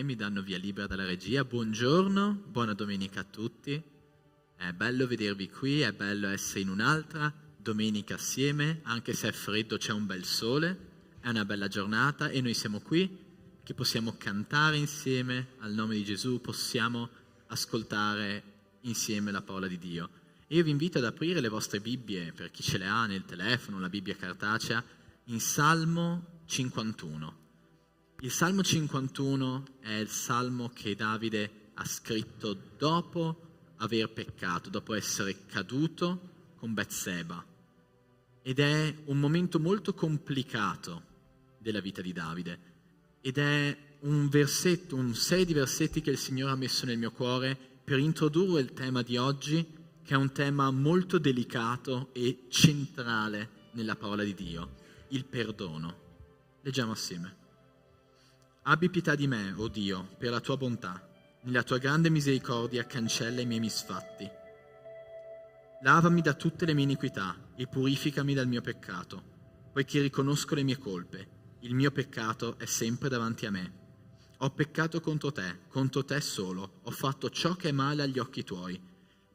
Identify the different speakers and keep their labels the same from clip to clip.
Speaker 1: mi danno via libera dalla regia. Buongiorno, buona domenica a tutti. È bello vedervi qui, è bello essere in un'altra domenica assieme, anche se è freddo c'è un bel sole, è una bella giornata e noi siamo qui che possiamo cantare insieme al nome di Gesù, possiamo ascoltare insieme la parola di Dio. E io vi invito ad aprire le vostre Bibbie, per chi ce le ha nel telefono, la Bibbia cartacea, in Salmo 51. Il Salmo 51 è il Salmo che Davide ha scritto dopo aver peccato, dopo essere caduto con Betseba. Ed è un momento molto complicato della vita di Davide. Ed è un serie di versetti che il Signore ha messo nel mio cuore per introdurre il tema di oggi, che è un tema molto delicato e centrale nella parola di Dio, il perdono. Leggiamo assieme. Abbi pietà di me, o Dio, per la tua bontà. Nella tua grande misericordia cancella i miei misfatti. Lavami da tutte le mie iniquità e purificami dal mio peccato, poiché riconosco le mie colpe. Il mio peccato è sempre davanti a me. Ho peccato contro te solo. Ho fatto ciò che è male agli occhi tuoi.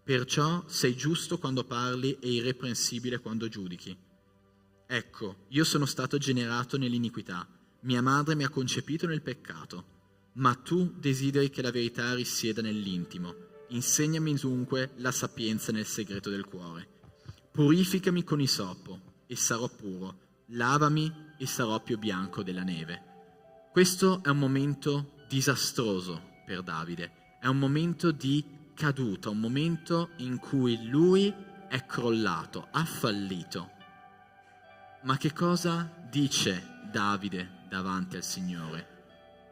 Speaker 1: Perciò sei giusto quando parli e irreprensibile quando giudichi. Ecco, io sono stato generato nell'iniquità. Mia madre mi ha concepito nel peccato. Ma tu desideri che la verità risieda nell'intimo. Insegnami dunque la sapienza nel segreto del cuore. Purificami con isopo e sarò puro. Lavami e sarò più bianco della neve. Questo è un momento disastroso per Davide. È un momento di caduta, un momento in cui lui è crollato, ha fallito. Ma che cosa dice Davide davanti al Signore?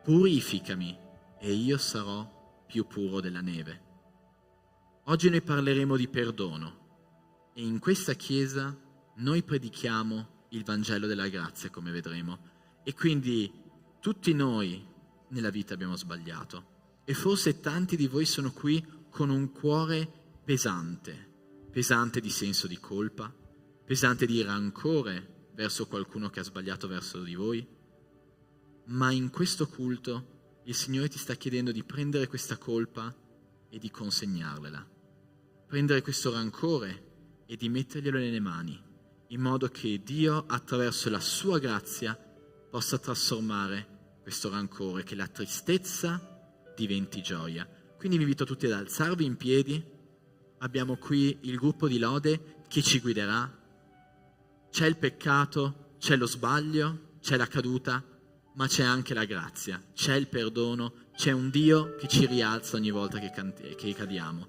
Speaker 1: Purificami e io sarò più puro della neve. Oggi noi parleremo di perdono e in questa chiesa noi predichiamo il Vangelo della grazia, come vedremo, e quindi tutti noi nella vita abbiamo sbagliato e forse tanti di voi sono qui con un cuore pesante di senso di colpa, pesante di rancore verso qualcuno che ha sbagliato verso di voi, ma in questo culto il Signore ti sta chiedendo di prendere questa colpa e di consegnargliela, prendere questo rancore e di metterglielo nelle mani, in modo che Dio, attraverso la sua grazia, possa trasformare questo rancore, che la tristezza diventi gioia. Quindi vi invito tutti ad alzarvi in piedi. Abbiamo qui il gruppo di lode che ci guiderà. C'è il peccato, c'è lo sbaglio, c'è la caduta, ma c'è anche la grazia, c'è il perdono, c'è un Dio che ci rialza ogni volta che cadiamo.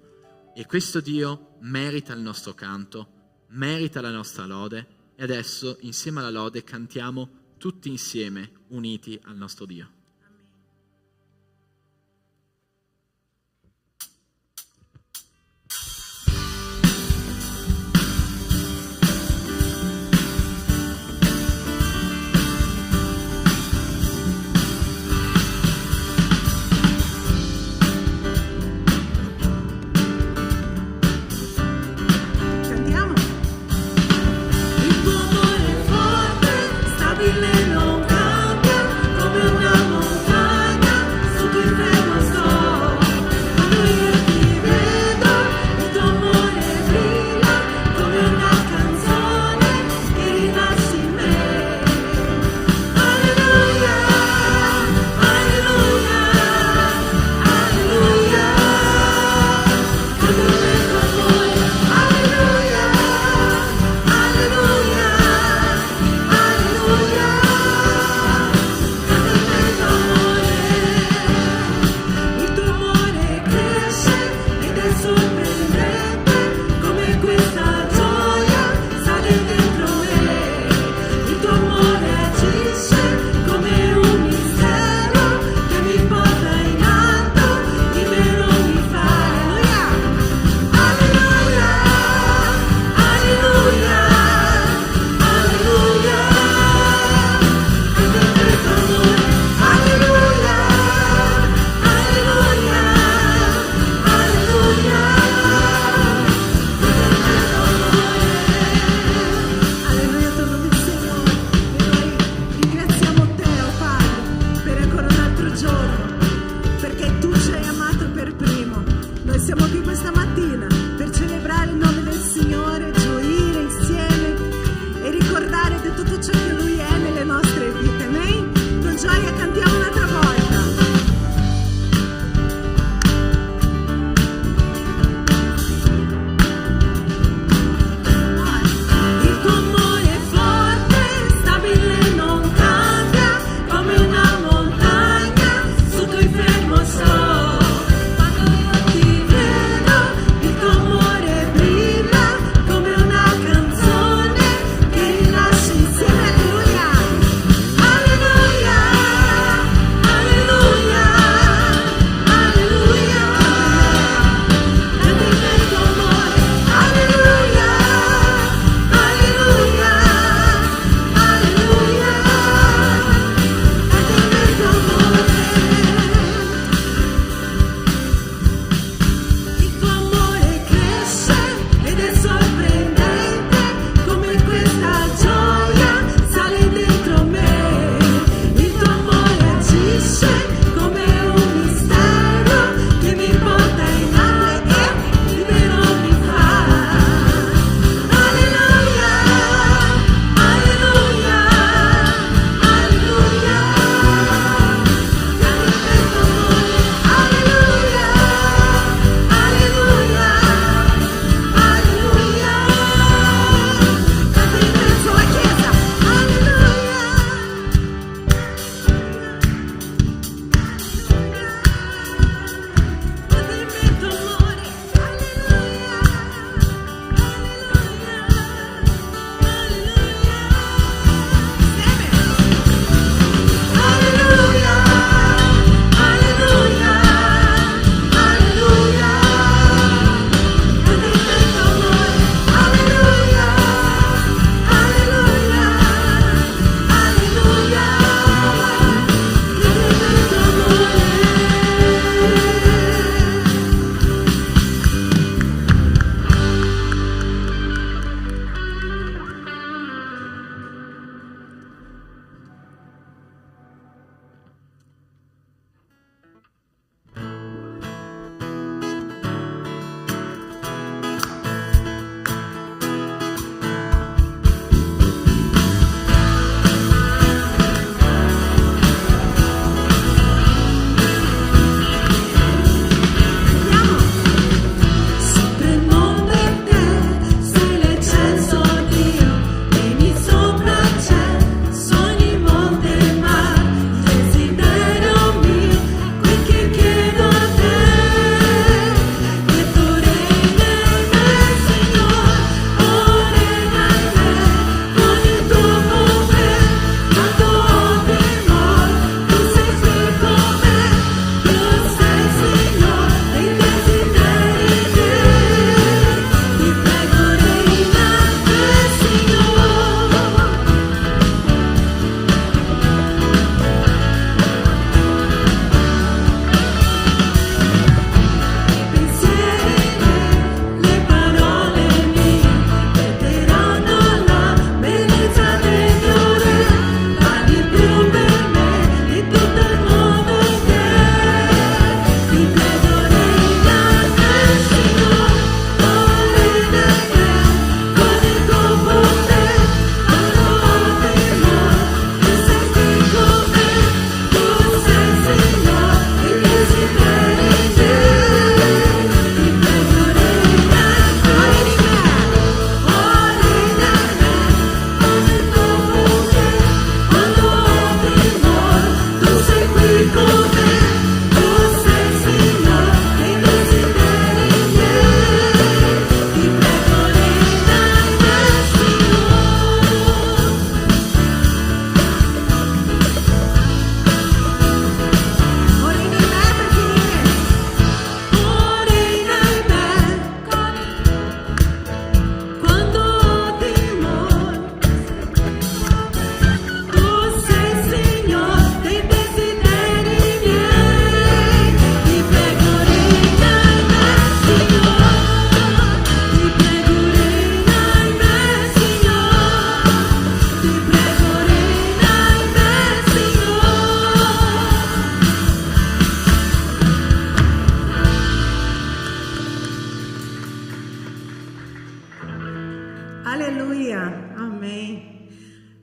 Speaker 1: E questo Dio merita il nostro canto, merita la nostra lode, e adesso insieme alla lode cantiamo tutti insieme uniti al nostro Dio.
Speaker 2: Il tuo amore è forte, stabile, non cambia, come una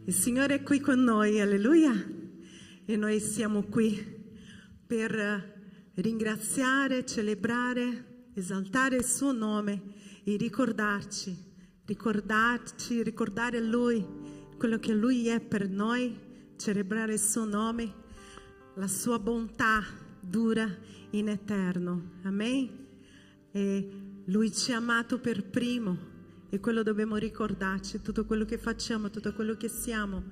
Speaker 2: Il Signore è qui con noi, alleluia. E noi siamo qui per ringraziare, celebrare, esaltare il suo nome e ricordare a Lui quello che Lui è per noi, celebrare il suo nome, la sua bontà dura in eterno. Amen. E Lui ci ha amato per primo e quello dobbiamo ricordarci. Tutto quello che facciamo, tutto quello che siamo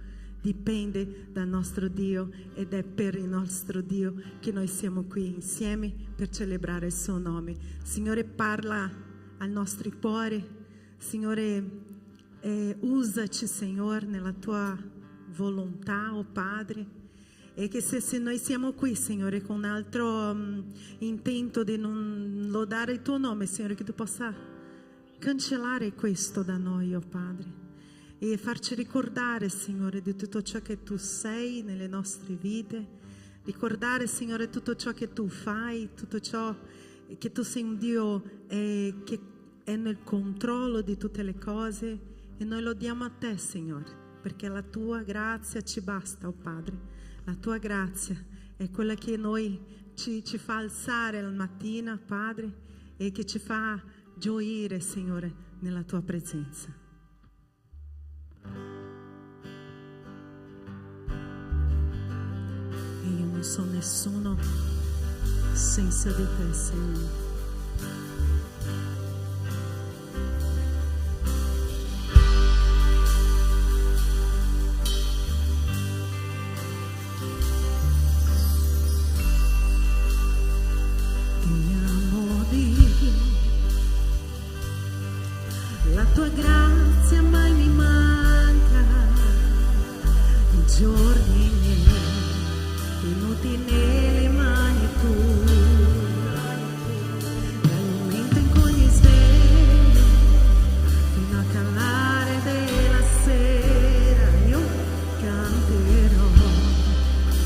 Speaker 2: dipende dal nostro Dio, ed è per il nostro Dio che noi siamo qui insieme per celebrare il suo nome. Signore, parla al nostro cuore. Signore, usaci, Signore, nella tua volontà, oh Padre. E che se noi siamo qui, Signore, con un altro intento di non lodare il tuo nome, Signore, che tu possa cancellare questo da noi, oh Padre, e farci ricordare, Signore, di tutto ciò che tu sei nelle nostre vite, ricordare, Signore, tutto ciò che tu fai, tutto ciò che tu sei un Dio che è nel controllo di tutte le cose, e noi lo diamo a te, Signore, perché la tua grazia ci basta, oh Padre. La tua grazia è quella che noi ci fa alzare la mattina, Padre, e che ci fa gioire, Signore, nella tua presenza. E io non so nessuno senza di te, Signore. La tua grazia mai mi manca, i giorni miei tenuti nelle mani tue, dal momento in cui mi sveglio fino a calare della sera, io canterò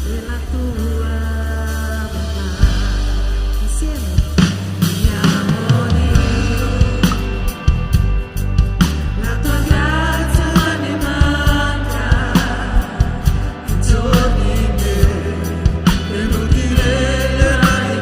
Speaker 2: della tua bontà. Insieme.
Speaker 3: Giorni miei, venuti nelle mani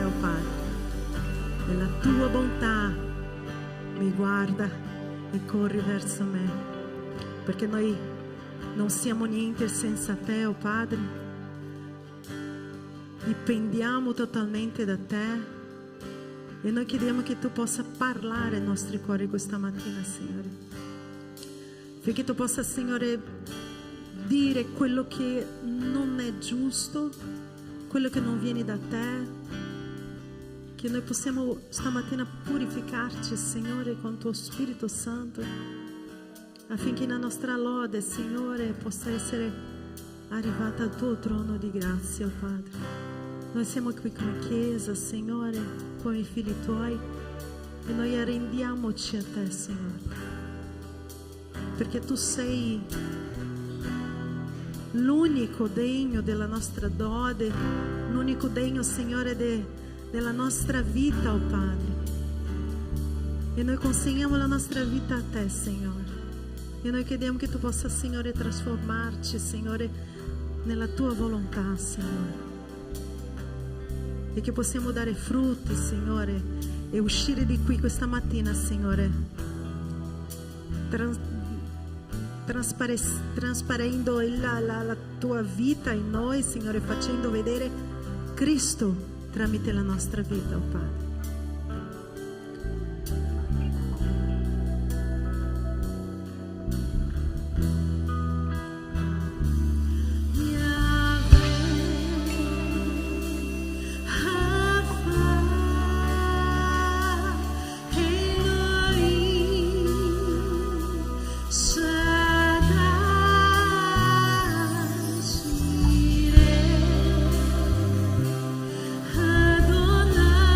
Speaker 2: te, oh Padre. Nella tua bontà mi guarda e corri verso me, perché noi non siamo niente senza te, oh Padre. Dipendiamo totalmente da te e noi chiediamo che tu possa parlare ai nostri cuori questa mattina, Signore, perché tu possa, Signore, dire quello che non è giusto, quello che non viene da te, che noi possiamo stamattina purificarci, Signore, con tuo Spirito Santo, affinché la nostra lode, Signore, possa essere arrivata al tuo trono di grazia, oh Padre. Noi siamo qui come Chiesa, Signore, come figli tuoi, e noi arrendiamoci a te, Signore, perché tu sei l'unico degno della nostra lode, l'unico degno, Signore, della nostra vita, oh Padre. E noi consegniamo la nostra vita a te, Signore, e noi chiediamo che tu possa, Signore, trasformarci, Signore, nella tua volontà, Signore, e che possiamo dare frutti, Signore, e uscire di qui questa mattina, Signore, trasparendo la tua vita in noi, Signore, facendo vedere Cristo tramite la nostra vita, oh Padre.
Speaker 3: Adonai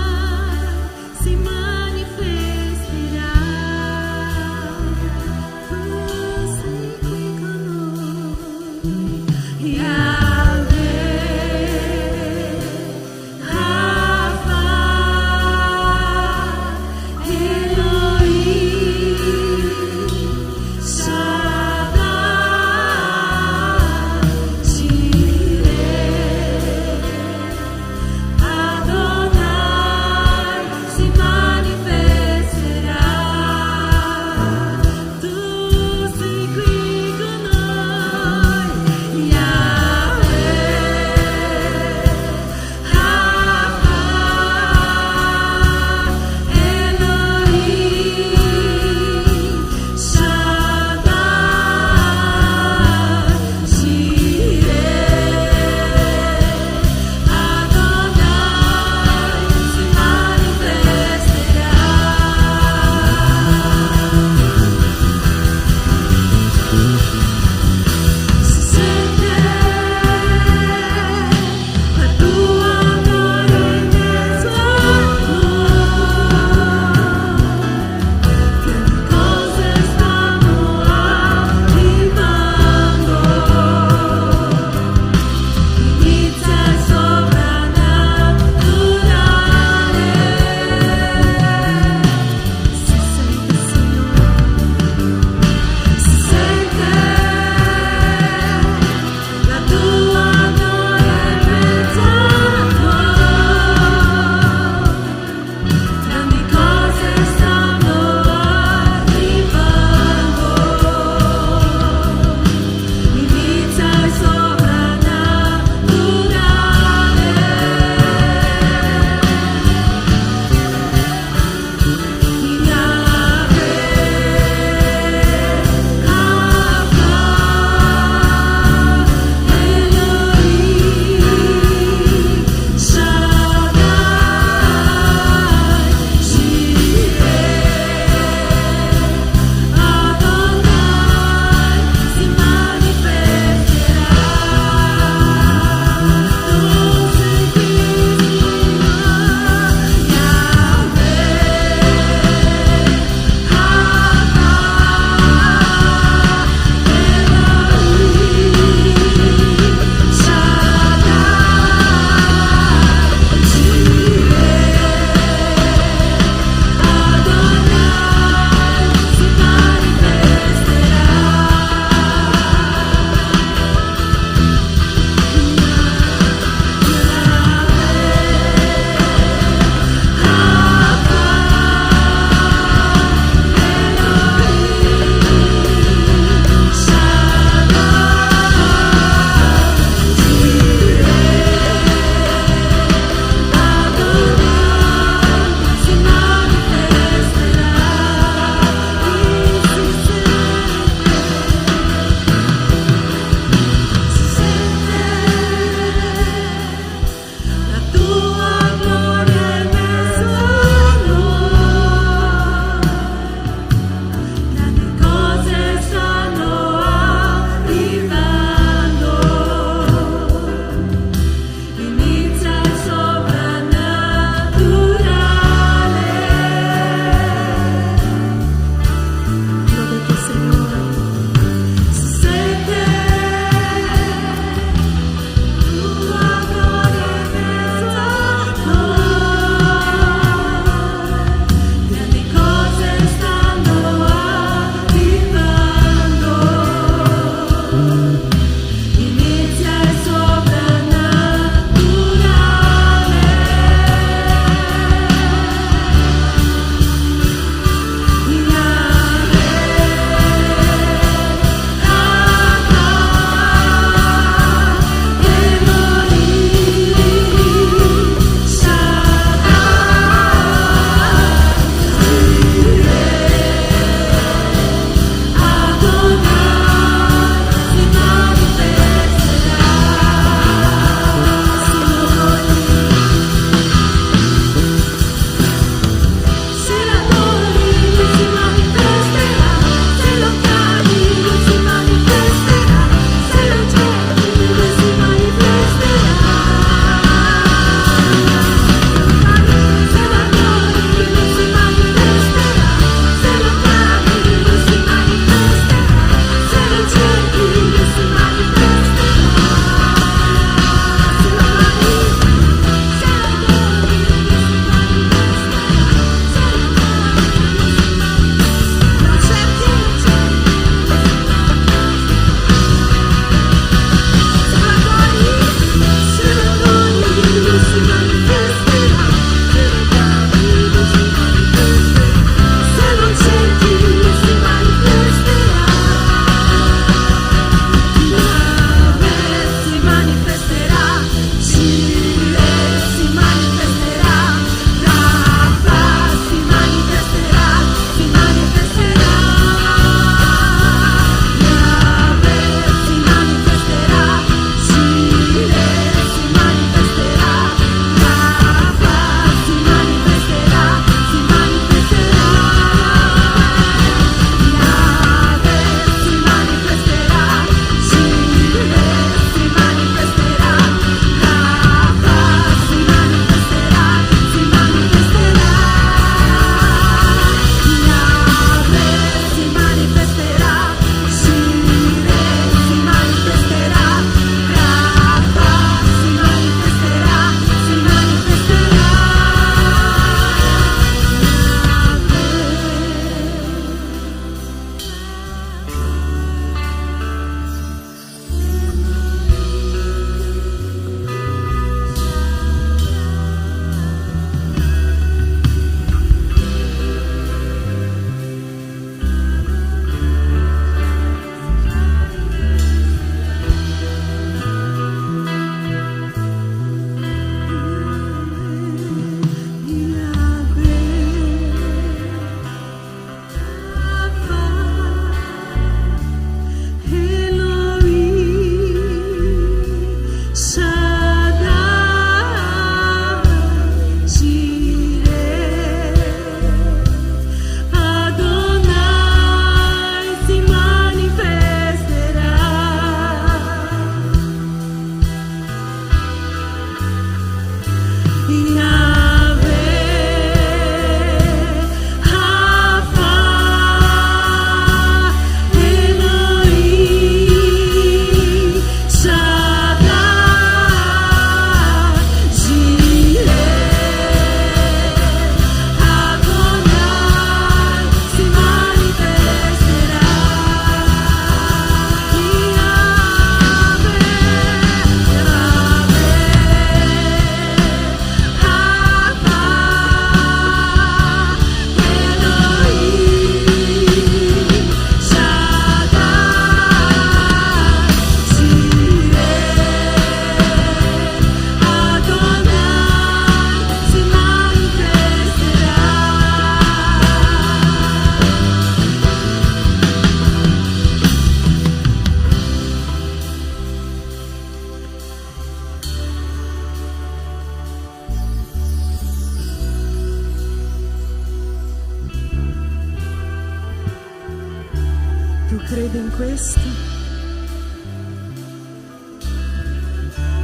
Speaker 2: credi in questo,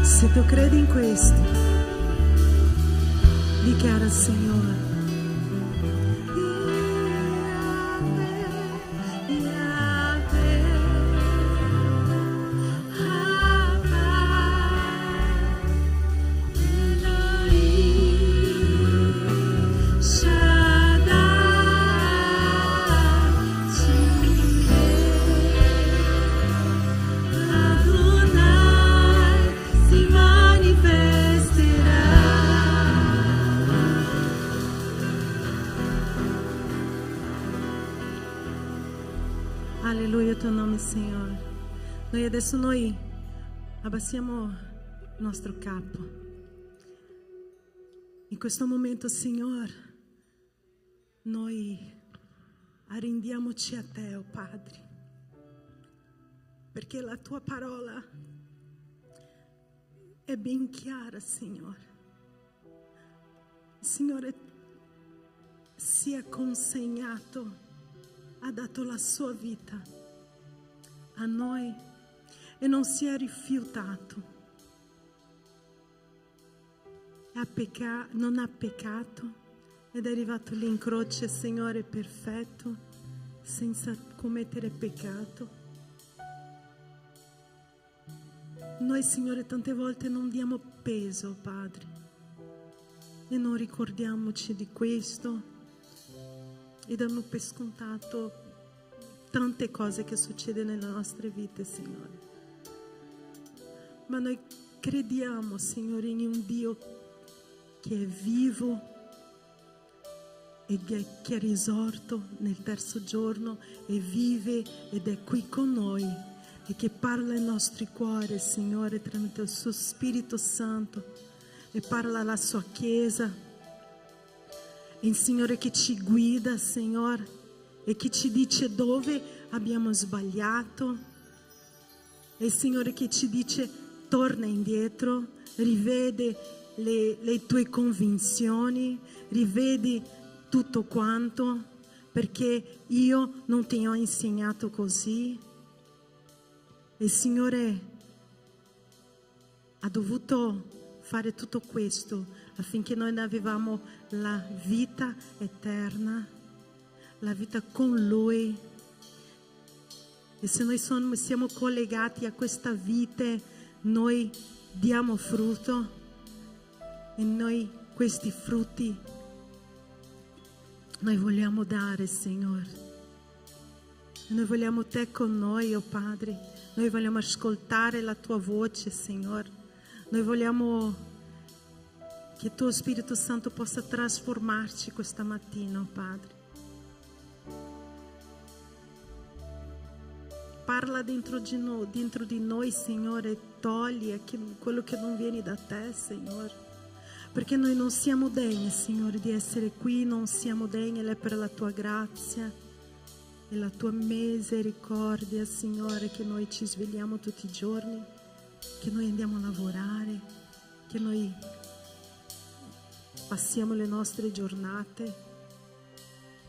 Speaker 2: se tu credi in questo, dichiara al Signore. Alleluia, tuo nome, Signore. Adesso noi abbassiamo il nostro capo. In questo momento, Signore, noi arrendiamoci a te, oh Padre, perché la tua parola è ben chiara, Signore. Il Signore si è consegnato, ha dato la sua vita a noi e non si è rifiutato. Non ha peccato ed è arrivato lì in croce, Signore, perfetto, senza commettere peccato. Noi, Signore, tante volte non diamo peso, Padre, e non ricordiamoci di questo. E danno per scontato tante cose che succedono nelle nostre vite, Signore. Ma noi crediamo, Signore, in un Dio che è vivo e che è risorto nel terzo giorno e vive ed è qui con noi e che parla ai nostri cuori, Signore, tramite il suo Spirito Santo e parla alla sua Chiesa. Il Signore che ci guida, Signore, e che ci dice dove abbiamo sbagliato. E il Signore che ci dice torna indietro, rivede le tue convinzioni, rivedi tutto quanto, perché io non ti ho insegnato così. E il Signore ha dovuto fare tutto questo affinché noi avevamo la vita eterna, la vita con Lui. E se noi siamo collegati a questa vite, noi diamo frutto e noi questi frutti noi vogliamo dare, Signore. Noi vogliamo Te con noi, oh Padre. Noi vogliamo ascoltare la Tua voce, Signore. Noi vogliamo che il Tuo Spirito Santo possa trasformarci questa mattina, oh Padre. Parla dentro di noi, Signore, togli quello che non viene da Te, Signore. Perché noi non siamo degni, Signore, di essere qui, non siamo degni, è per la Tua grazia e la Tua misericordia, Signore, che noi ci svegliamo tutti i giorni, che noi andiamo a lavorare, che noi passiamo le nostre giornate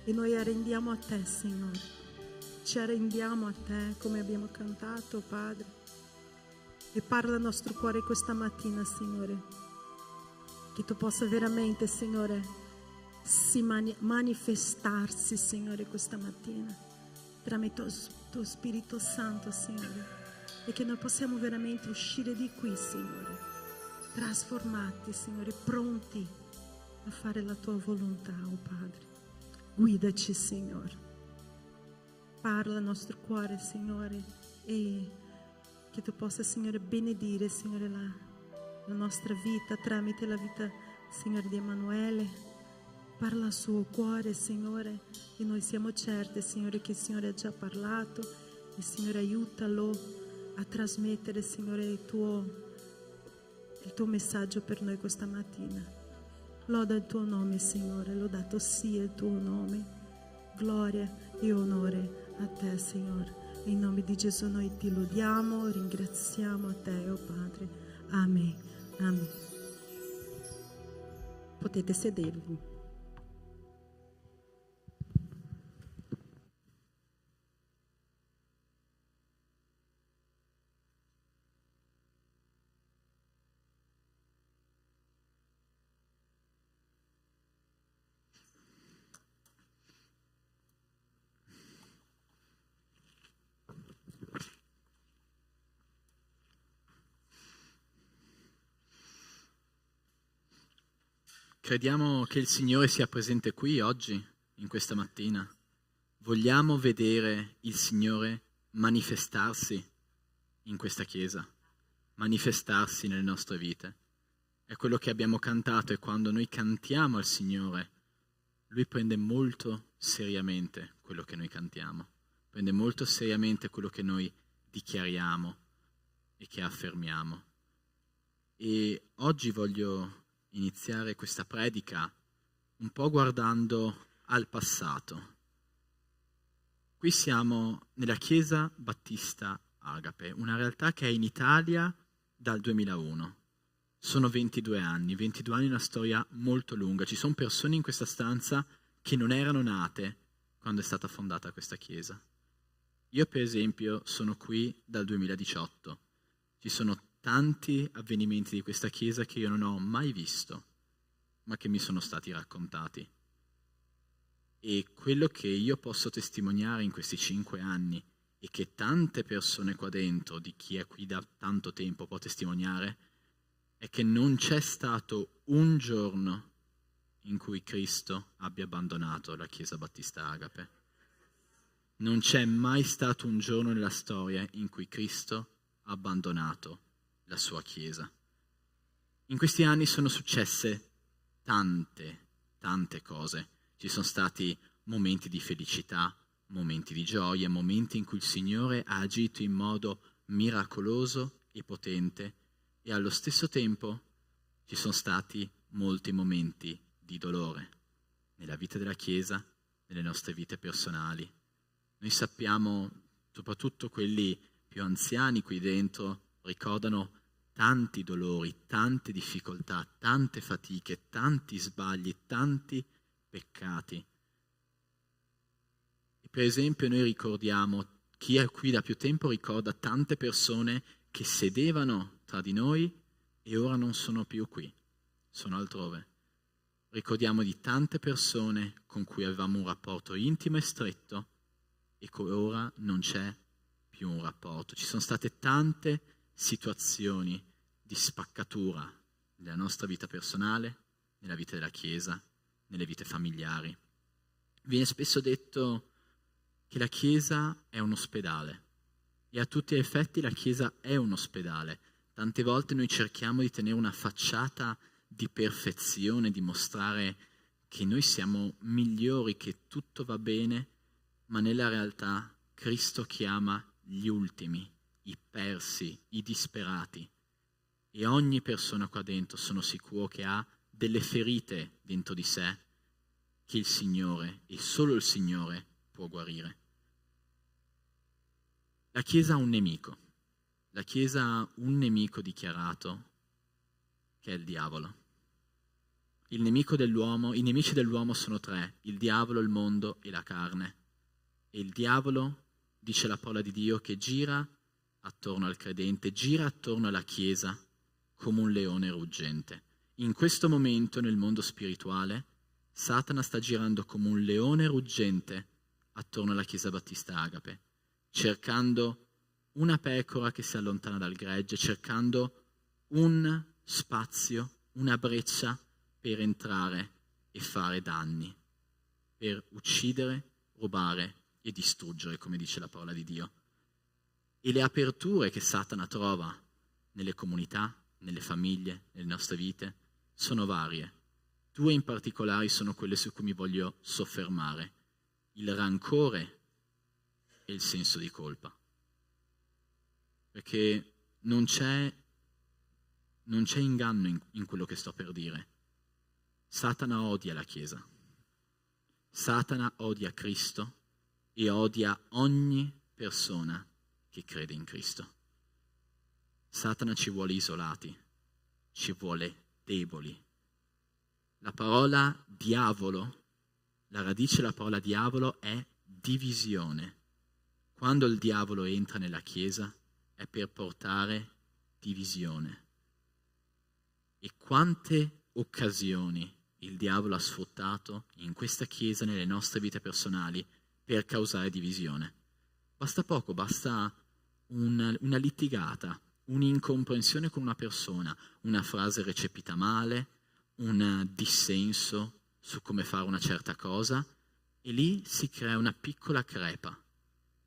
Speaker 2: e noi arrendiamo a Te, Signore. Ci arrendiamo a Te come abbiamo cantato, Padre. E parla al nostro cuore questa mattina, Signore. Che Tu possa veramente, Signore, manifestarsi, Signore, questa mattina tramite il Tuo Spirito Santo, Signore. E che noi possiamo veramente uscire di qui, Signore, trasformati, Signore, pronti a fare la Tua volontà, oh Padre. Guidaci, Signore. Parla al nostro cuore, Signore, e che Tu possa, Signore, benedire, Signore, la nostra vita tramite la vita, Signore, di Emanuele. Parla al suo cuore, Signore, e noi siamo certe, Signore, che il Signore ha già parlato. E, Signore, aiutalo a trasmettere, Signore, il tuo messaggio per noi questa mattina. Loda il Tuo nome, Signore, lodato sia il Tuo nome. Gloria e onore a Te, Signore. In nome di Gesù noi Ti lodiamo, ringraziamo a Te, oh Padre. Amen. Amen. Potete sedervi.
Speaker 1: Crediamo che il Signore sia presente qui oggi, in questa mattina. Vogliamo vedere il Signore manifestarsi in questa Chiesa, manifestarsi nelle nostre vite. È quello che abbiamo cantato, e quando noi cantiamo al Signore, Lui prende molto seriamente quello che noi cantiamo, prende molto seriamente quello che noi dichiariamo e che affermiamo. E oggi voglio iniziare questa predica un po' guardando al passato. Qui siamo nella Chiesa Battista Agape, una realtà che è in Italia dal 2001. Sono 22 anni, una storia molto lunga. Ci sono persone in questa stanza che non erano nate quando è stata fondata questa Chiesa. Io per esempio sono qui dal 2018. Ci sono tanti avvenimenti di questa Chiesa che io non ho mai visto, ma che mi sono stati raccontati. E quello che io posso testimoniare in questi 5 anni, e che tante persone qua dentro, di chi è qui da tanto tempo, può testimoniare, è che non c'è stato un giorno in cui Cristo abbia abbandonato la Chiesa Battista Agape. Non c'è mai stato un giorno nella storia in cui Cristo ha abbandonato la sua Chiesa. In questi anni sono successe tante cose. Ci sono stati momenti di felicità, momenti di gioia, momenti in cui il Signore ha agito in modo miracoloso e potente, e allo stesso tempo ci sono stati molti momenti di dolore nella vita della Chiesa, nelle nostre vite personali. Noi sappiamo, soprattutto quelli più anziani qui dentro, ricordano tanti dolori, tante difficoltà, tante fatiche, tanti sbagli, tanti peccati. E per esempio noi ricordiamo, chi è qui da più tempo ricorda tante persone che sedevano tra di noi e ora non sono più qui, sono altrove. Ricordiamo di tante persone con cui avevamo un rapporto intimo e stretto e che ora non c'è più un rapporto. Ci sono state tante situazioni di spaccatura nella nostra vita personale, nella vita della Chiesa, nelle vite familiari. Viene spesso detto che la Chiesa è un ospedale, e a tutti gli effetti la Chiesa è un ospedale. Tante volte noi cerchiamo di tenere una facciata di perfezione, di mostrare che noi siamo migliori, che tutto va bene, ma nella realtà Cristo chiama gli ultimi, i persi, i disperati. E ogni persona qua dentro, sono sicuro, che ha delle ferite dentro di sé che il Signore, e solo il Signore, può guarire. La Chiesa ha un nemico. La Chiesa ha un nemico dichiarato, che è il diavolo. I nemici dell'uomo sono 3, il diavolo, il mondo e la carne. E il diavolo, dice la parola di Dio, che gira attorno al credente, gira attorno alla Chiesa come un leone ruggente. In questo momento nel mondo spirituale Satana sta girando come un leone ruggente attorno alla Chiesa Battista Agape, cercando una pecora che si allontana dal gregge, cercando un spazio, una breccia per entrare e fare danni, per uccidere, rubare e distruggere, come dice la parola di Dio. E le aperture che Satana trova nelle comunità, nelle famiglie, nelle nostre vite, sono varie. 2 in particolare sono quelle su cui mi voglio soffermare: il rancore e il senso di colpa. Perché non c'è inganno in quello che sto per dire. Satana odia la Chiesa. Satana odia Cristo e odia ogni persona che crede in Cristo. Satana ci vuole isolati, ci vuole deboli. La parola diavolo, la radice della parola diavolo è divisione. Quando il diavolo entra nella Chiesa è per portare divisione. E quante occasioni il diavolo ha sfruttato in questa Chiesa, nelle nostre vite personali, per causare divisione. Basta poco, basta una litigata, un'incomprensione con una persona, una frase recepita male, un dissenso su come fare una certa cosa e lì si crea una piccola crepa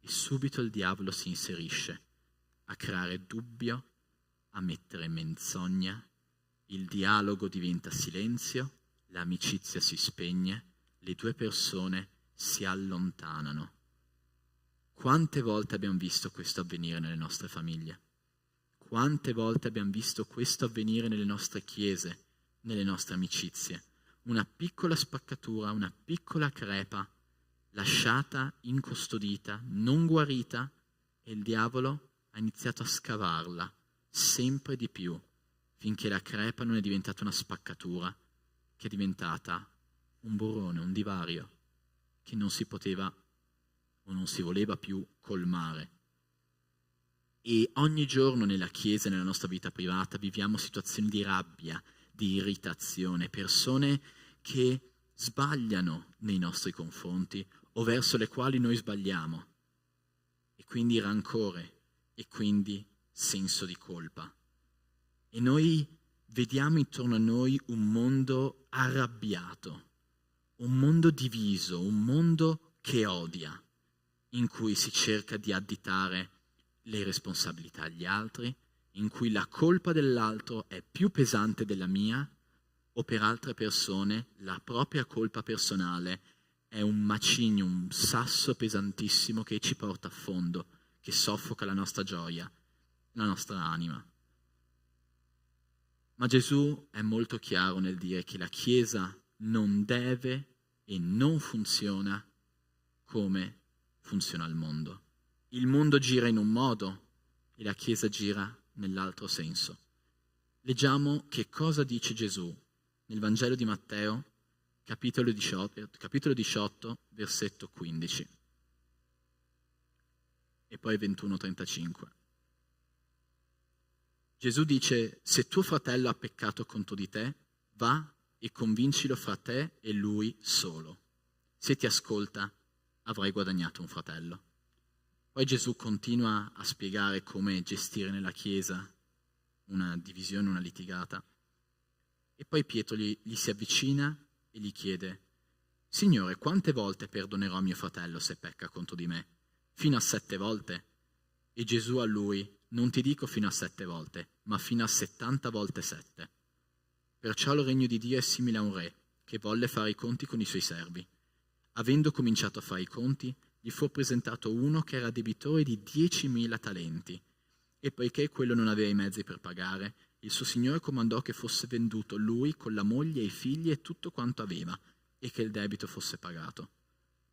Speaker 1: e subito il diavolo si inserisce a creare dubbio, a mettere menzogna, il dialogo diventa silenzio, l'amicizia si spegne, le due persone si allontanano. Quante volte abbiamo visto questo avvenire nelle nostre famiglie? Quante volte abbiamo visto questo avvenire nelle nostre chiese, nelle nostre amicizie? Una piccola spaccatura, una piccola crepa, lasciata incustodita, non guarita, e il diavolo ha iniziato a scavarla sempre di più, finché la crepa non è diventata una spaccatura, che è diventata un burrone, un divario, che non si poteva o non si voleva più colmare. E ogni giorno nella Chiesa e nella nostra vita privata viviamo situazioni di rabbia, di irritazione, persone che sbagliano nei nostri confronti o verso le quali noi sbagliamo, e quindi rancore e quindi senso di colpa. E noi vediamo intorno a noi un mondo arrabbiato, un mondo diviso, un mondo che odia, in cui si cerca di additare le responsabilità agli altri, in cui la colpa dell'altro è più pesante della mia, o per altre persone la propria colpa personale è un macigno, un sasso pesantissimo che ci porta a fondo, che soffoca la nostra gioia, la nostra anima. Ma Gesù è molto chiaro nel dire che la Chiesa non deve e non funziona come funziona il mondo. Il mondo gira in un modo e la Chiesa gira nell'altro senso. Leggiamo che cosa dice Gesù nel Vangelo di Matteo, capitolo 18, versetto 15 e poi 21-35. Gesù dice: se tuo fratello ha peccato contro di te, va e convincilo fra te e lui solo. Se ti ascolta, avrai guadagnato un fratello. Poi Gesù continua a spiegare come gestire nella Chiesa una divisione, una litigata. E poi Pietro gli si avvicina e gli chiede: Signore, quante volte perdonerò a mio fratello se pecca contro di me? Fino a 7 volte? E Gesù a lui: non ti dico fino a 7 volte, ma fino a 70 volte 7. Perciò il regno di Dio è simile a un re che volle fare i conti con i suoi servi. Avendo cominciato a fare i conti, gli fu presentato uno che era debitore di 10.000 talenti. E poiché quello non aveva i mezzi per pagare, il suo signore comandò che fosse venduto lui con la moglie e i figli e tutto quanto aveva, e che il debito fosse pagato.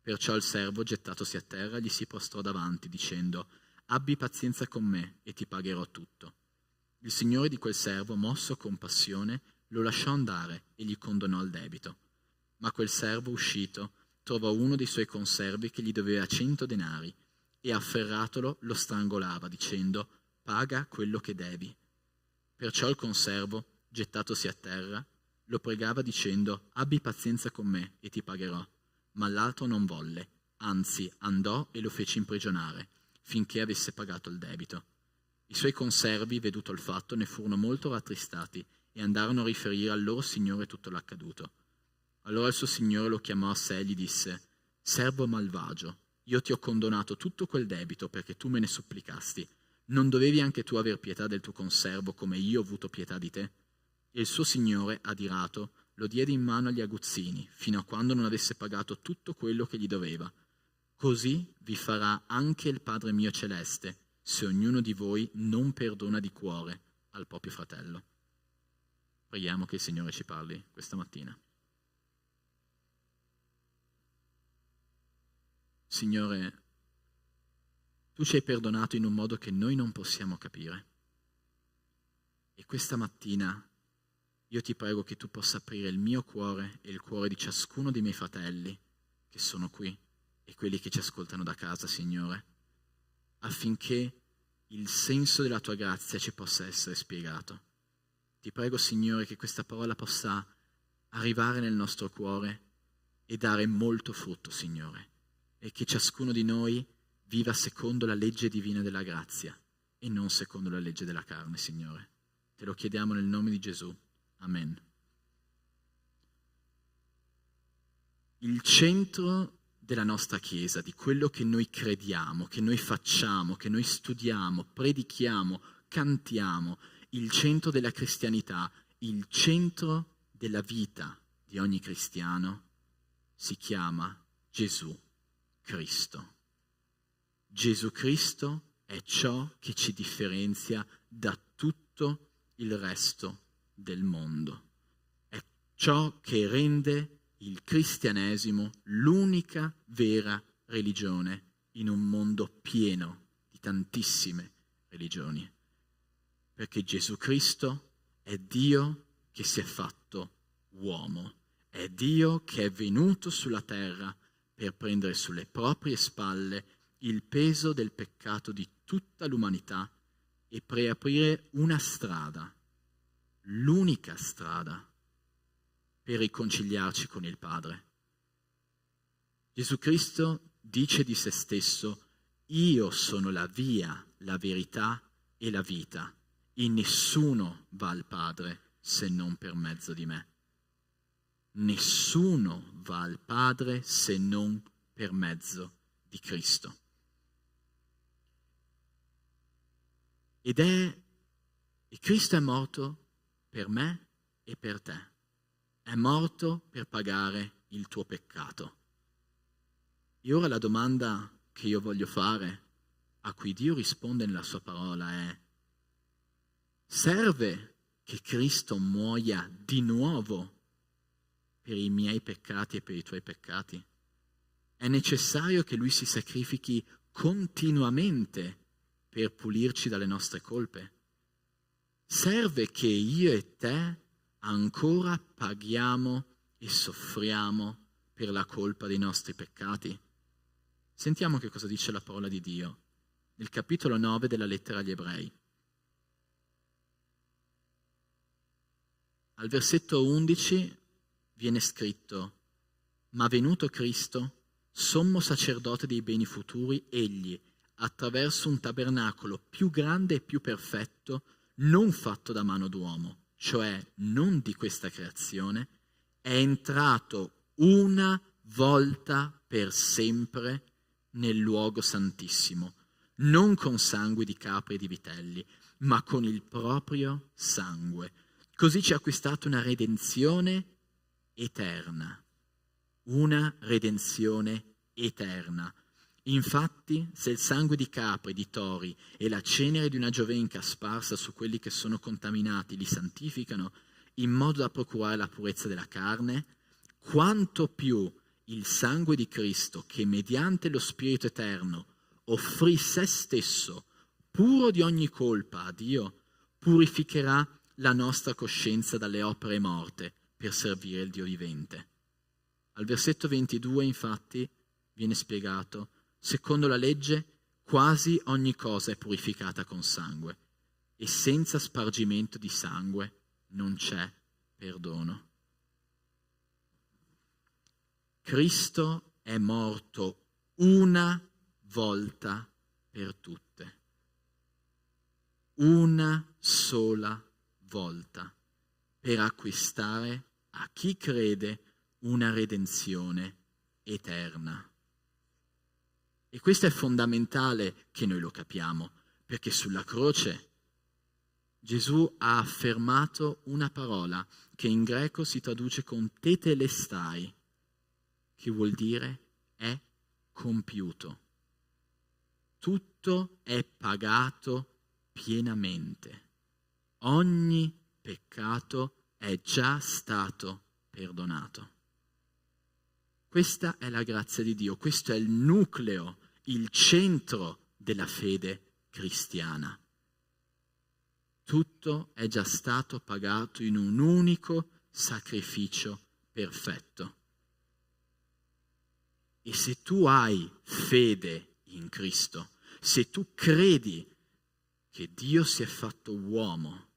Speaker 1: Perciò il servo, gettatosi a terra, gli si prostrò davanti, dicendo: abbi pazienza con me e ti pagherò tutto. Il signore di quel servo, mosso a compassione, lo lasciò andare e gli condonò il debito. Ma quel servo, uscito, trovò uno dei suoi conservi che gli doveva 100 denari e afferratolo lo strangolava, dicendo: paga quello che devi. Perciò il conservo, gettatosi a terra, lo pregava dicendo: abbi pazienza con me e ti pagherò. Ma l'altro non volle, anzi andò e lo fece imprigionare, finché avesse pagato il debito. I suoi conservi, veduto il fatto, ne furono molto rattristati e andarono a riferire al loro signore tutto l'accaduto. Allora il suo signore lo chiamò a sé e gli disse: servo malvagio, io ti ho condonato tutto quel debito perché tu me ne supplicasti. Non dovevi anche tu aver pietà del tuo conservo come io ho avuto pietà di te? E il suo signore, adirato, lo diede in mano agli aguzzini, fino a quando non avesse pagato tutto quello che gli doveva. Così vi farà anche il Padre mio celeste, se ognuno di voi non perdona di cuore al proprio fratello. Preghiamo che il Signore ci parli questa mattina. Signore, tu ci hai perdonato in un modo che noi non possiamo capire. E questa mattina io ti prego che tu possa aprire il mio cuore e il cuore di ciascuno dei miei fratelli che sono qui e quelli che ci ascoltano da casa, Signore, affinché il senso della tua grazia ci possa essere spiegato. Ti prego, Signore, che questa parola possa arrivare nel nostro cuore e dare molto frutto, Signore, e che ciascuno di noi viva secondo la legge divina della grazia e non secondo la legge della carne, Signore. Te lo chiediamo nel nome di Gesù. Amen. il centro della nostra Chiesa, di quello che noi crediamo, che noi facciamo, che noi studiamo, predichiamo, cantiamo, il centro della cristianità, il centro della vita di ogni cristiano, si chiama Gesù Cristo. Gesù Cristo è ciò che ci differenzia da tutto il resto del mondo. È ciò che rende il cristianesimo l'unica vera religione in un mondo pieno di tantissime religioni. Perché Gesù Cristo è Dio che si è fatto uomo, è Dio che è venuto sulla terra per prendere sulle proprie spalle il peso del peccato di tutta l'umanità e preaprire una strada, l'unica strada, per riconciliarci con il Padre. Gesù Cristo dice di se stesso: io sono la via, la verità e la vita, e nessuno va al Padre se non per mezzo di me. Nessuno va al Padre se non per mezzo di Cristo. E Cristo è morto per me e per te. È morto per pagare il tuo peccato. E ora la domanda che io voglio fare, a cui Dio risponde nella sua parola, è: serve che Cristo muoia di nuovo per i miei peccati e per i tuoi peccati? È necessario che Lui si sacrifichi continuamente per pulirci dalle nostre colpe? Serve che io e te ancora paghiamo e soffriamo per la colpa dei nostri peccati? Sentiamo che cosa dice la parola di Dio nel capitolo 9 della lettera agli Ebrei. Al versetto 11 viene scritto: ma venuto Cristo, sommo sacerdote dei beni futuri, egli, attraverso un tabernacolo più grande e più perfetto, non fatto da mano d'uomo, cioè non di questa creazione, è entrato una volta per sempre nel luogo santissimo, non con sangue di capri e di vitelli, ma con il proprio sangue. Così ci ha acquistato una redenzione eterna. Una redenzione eterna. Infatti, se il sangue di capri, di tori e la cenere di una giovenca sparsa su quelli che sono contaminati li santificano, in modo da procurare la purezza della carne, quanto più il sangue di Cristo, che mediante lo Spirito Eterno offrì se stesso, puro di ogni colpa a Dio, purificherà la nostra coscienza dalle opere morte per servire il Dio vivente. Al versetto 22, infatti, viene spiegato: secondo la legge, quasi ogni cosa è purificata con sangue, e senza spargimento di sangue non c'è perdono. Cristo è morto una volta per tutte. Una sola volta, per acquistare a chi crede una redenzione eterna. E questo è fondamentale che noi lo capiamo, perché sulla croce Gesù ha affermato una parola che in greco si traduce con tetelestai, che vuol dire è compiuto. Tutto è pagato pienamente. Ogni peccato è già stato perdonato. Questa è la grazia di Dio, questo è il nucleo, il centro della fede cristiana. Tutto è già stato pagato in un unico sacrificio perfetto. E se tu hai fede in Cristo, se tu credi che Dio si è fatto uomo,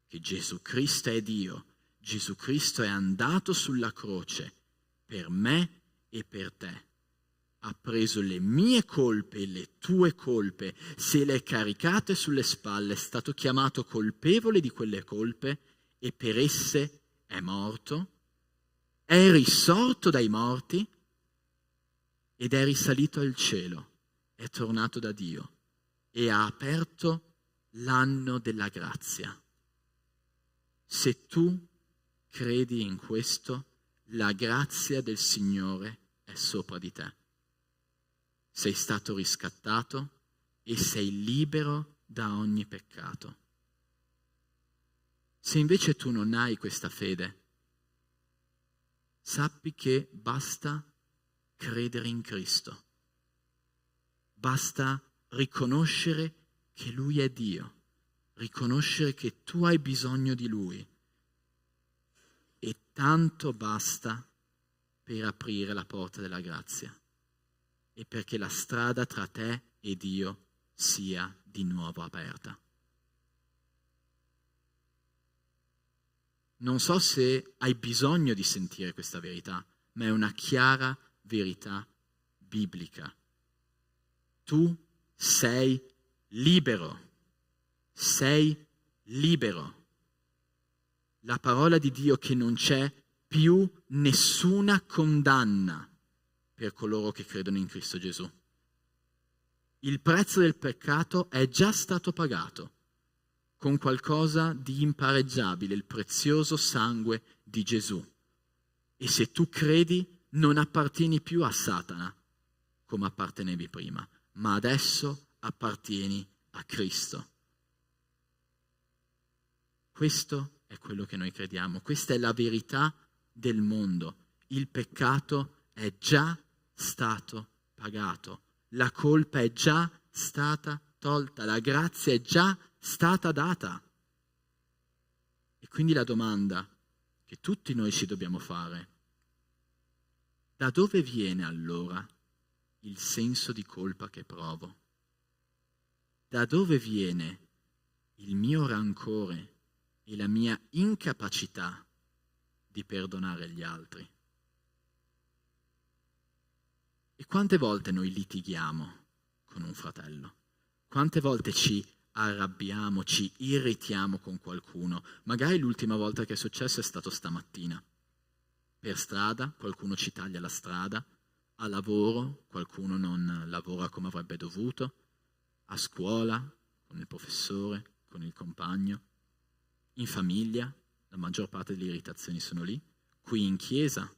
Speaker 1: che Gesù Cristo è Dio, Gesù Cristo è andato sulla croce per me e per te, ha preso le mie colpe e le tue colpe, se le è caricate sulle spalle, è stato chiamato colpevole di quelle colpe e per esse è morto, è risorto dai morti ed è risalito al cielo, è tornato da Dio e ha aperto l'anno della grazia. Se tu credi in questo, la grazia del Signore è sopra di te. Sei stato riscattato e sei libero da ogni peccato. Se invece tu non hai questa fede, sappi che basta credere in Cristo. Basta riconoscere che Lui è Dio, riconoscere che tu hai bisogno di Lui. E tanto basta per aprire la porta della grazia e perché la strada tra te e Dio sia di nuovo aperta. Non so se hai bisogno di sentire questa verità, ma è una chiara verità biblica. Tu sei libero, sei libero. La parola di Dio che non c'è più nessuna condanna per coloro che credono in Cristo Gesù. Il prezzo del peccato è già stato pagato con qualcosa di impareggiabile, il prezioso sangue di Gesù. E se tu credi, non appartieni più a Satana come appartenevi prima, ma adesso appartieni a Cristo. Questo è quello che noi crediamo, questa è la verità del mondo. Il peccato è già stato pagato, la colpa è già stata tolta, la grazia è già stata data. E quindi la domanda che tutti noi ci dobbiamo fare: da dove viene allora il senso di colpa che provo? Da dove viene il mio rancore e la mia incapacità di perdonare gli altri? E quante volte noi litighiamo con un fratello? Quante volte ci arrabbiamo, ci irritiamo con qualcuno? Magari l'ultima volta che è successo è stato stamattina. Per strada qualcuno ci taglia la strada, a lavoro qualcuno non lavora come avrebbe dovuto, a scuola con il professore, con il compagno, in famiglia, la maggior parte delle irritazioni sono lì, qui in chiesa.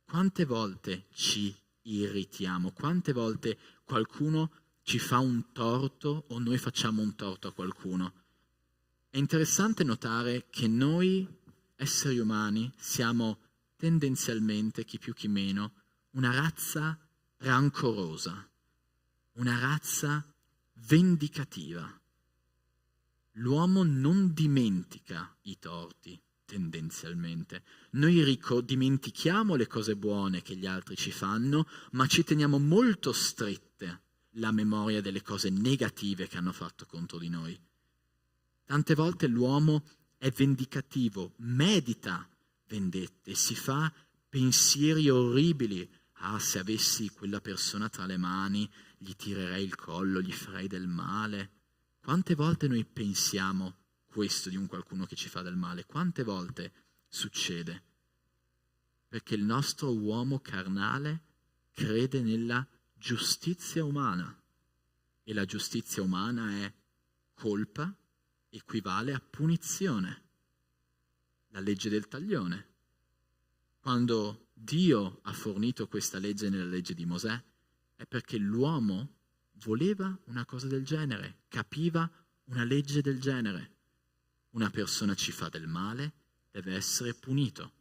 Speaker 1: Quante volte ci irritiamo, quante volte qualcuno ci fa un torto o noi facciamo un torto a qualcuno. È interessante notare che noi, esseri umani, siamo tendenzialmente, chi più chi meno, una razza rancorosa, una razza vendicativa. L'uomo non dimentica i torti, tendenzialmente. Noi dimentichiamo le cose buone che gli altri ci fanno, ma ci teniamo molto strette la memoria delle cose negative che hanno fatto contro di noi. Tante volte l'uomo è vendicativo, medita vendette, si fa pensieri orribili. Ah, se avessi quella persona tra le mani, gli tirerei il collo, gli farei del male. Quante volte noi pensiamo questo di un qualcuno che ci fa del male? Quante volte succede? Perché il nostro uomo carnale crede nella giustizia umana e la giustizia umana è colpa, equivale a punizione. La legge del taglione. Quando Dio ha fornito questa legge nella legge di Mosè è perché l'uomo voleva una cosa del genere, capiva una legge del genere. Una persona ci fa del male, deve essere punito.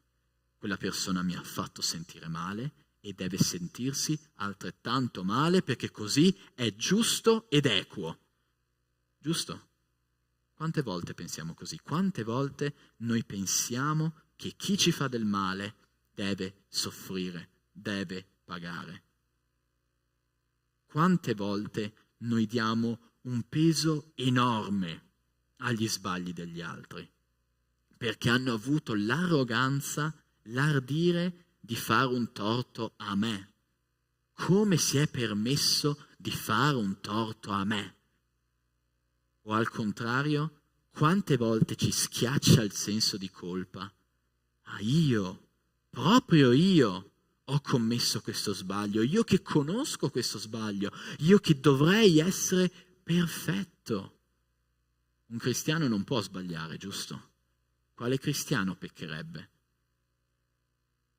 Speaker 1: Quella persona mi ha fatto sentire male e deve sentirsi altrettanto male perché così è giusto ed equo. Giusto? Quante volte pensiamo così? Quante volte noi pensiamo che chi ci fa del male deve soffrire, deve pagare? Quante volte noi diamo un peso enorme agli sbagli degli altri, perché hanno avuto l'arroganza, l'ardire di fare un torto a me. Come si è permesso di fare un torto a me? O al contrario, quante volte ci schiaccia il senso di colpa? Ah, io proprio io ho commesso questo sbaglio, io che conosco questo sbaglio, io che dovrei essere perfetto. Un cristiano non può sbagliare, giusto? Quale cristiano peccherebbe?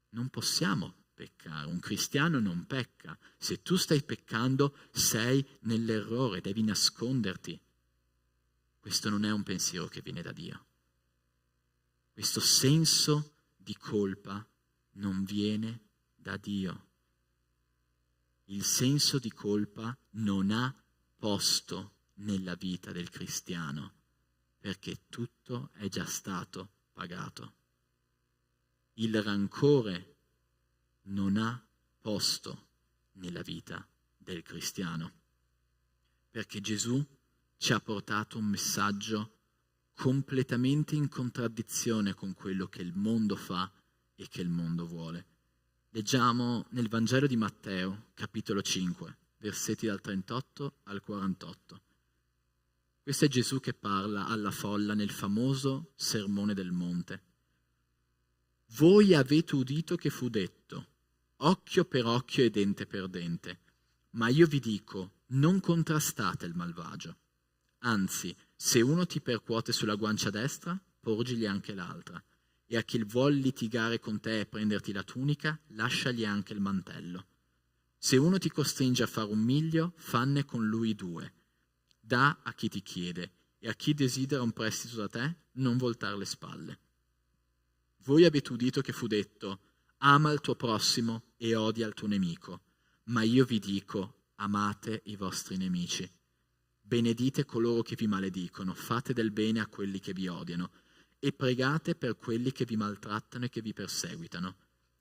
Speaker 1: Non possiamo peccare, un cristiano non pecca. Se tu stai peccando sei nell'errore, devi nasconderti. Questo non è un pensiero che viene da Dio. Questo senso di colpa non viene da Dio. Il senso di colpa non ha posto nella vita del cristiano, perché tutto è già stato pagato. Il rancore non ha posto nella vita del cristiano, perché Gesù ci ha portato un messaggio completamente in contraddizione con quello che il mondo fa e che il mondo vuole. Leggiamo nel Vangelo di Matteo, capitolo 5, versetti dal 38 al 48. Questo è Gesù che parla alla folla nel famoso Sermone del Monte. Voi avete udito che fu detto, occhio per occhio e dente per dente, ma io vi dico, non contrastate il malvagio. Anzi, se uno ti percuote sulla guancia destra, porgigli anche l'altra. E a chi vuol litigare con te e prenderti la tunica, lasciagli anche il mantello. Se uno ti costringe a fare un miglio, fanne con lui 2. Dà a chi ti chiede, e a chi desidera un prestito da te, non voltare le spalle. Voi avete udito che fu detto, ama il tuo prossimo e odia il tuo nemico. Ma io vi dico, amate i vostri nemici. Benedite coloro che vi maledicono, fate del bene a quelli che vi odiano e pregate per quelli che vi maltrattano e che vi perseguitano,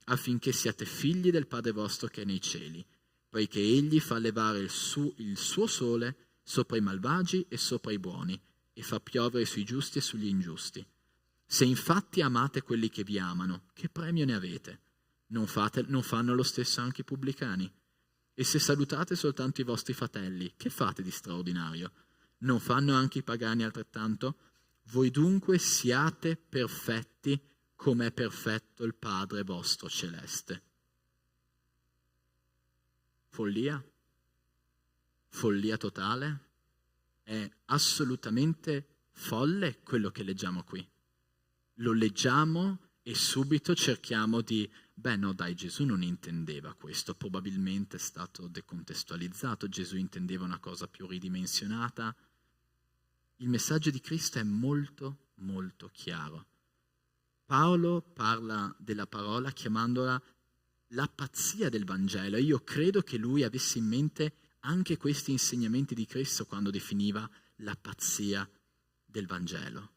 Speaker 1: affinché siate figli del Padre vostro che è nei cieli, poiché Egli fa levare il suo sole sopra i malvagi e sopra i buoni, e fa piovere sui giusti e sugli ingiusti. Se infatti amate quelli che vi amano, che premio ne avete? Non fanno lo stesso anche i pubblicani? E se salutate soltanto i vostri fratelli, che fate di straordinario? Non fanno anche i pagani altrettanto? Voi dunque siate perfetti come è perfetto il Padre vostro celeste. Follia? Follia totale? È assolutamente folle quello che leggiamo qui. Lo leggiamo e subito cerchiamo di, no dai, Gesù non intendeva questo, probabilmente è stato decontestualizzato, Gesù intendeva una cosa più ridimensionata. Il messaggio di Cristo è molto, molto chiaro. Paolo parla della parola chiamandola la pazzia del Vangelo. Io credo che lui avesse in mente anche questi insegnamenti di Cristo quando definiva la pazzia del Vangelo.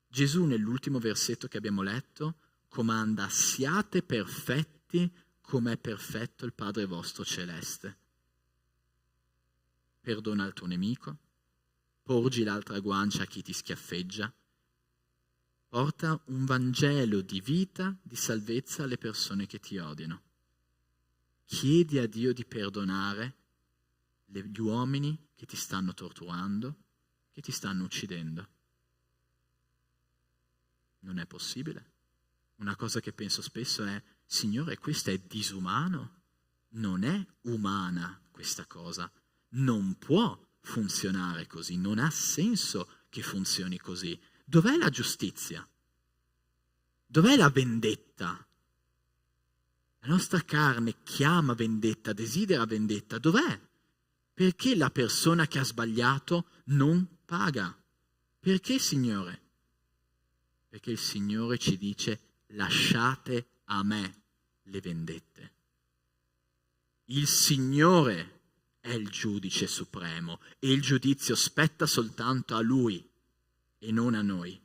Speaker 1: Gesù nell'ultimo versetto che abbiamo letto comanda siate perfetti come è perfetto il Padre vostro celeste. Perdona il tuo nemico, porgi l'altra guancia a chi ti schiaffeggia, porta un Vangelo di vita, di salvezza alle persone che ti odiano. Chiedi a Dio di perdonare gli uomini che ti stanno torturando, che ti stanno uccidendo. Non è possibile. Una cosa che penso spesso è, Signore, questo è disumano. Non è umana questa cosa. Non può funzionare così. Non ha senso che funzioni così. Dov'è la giustizia? Dov'è la vendetta? La nostra carne chiama vendetta, desidera vendetta. Dov'è? Perché la persona che ha sbagliato non paga? Perché, Signore? Perché il Signore ci dice lasciate a me le vendette. Il Signore è il giudice supremo e il giudizio spetta soltanto a Lui e non a noi.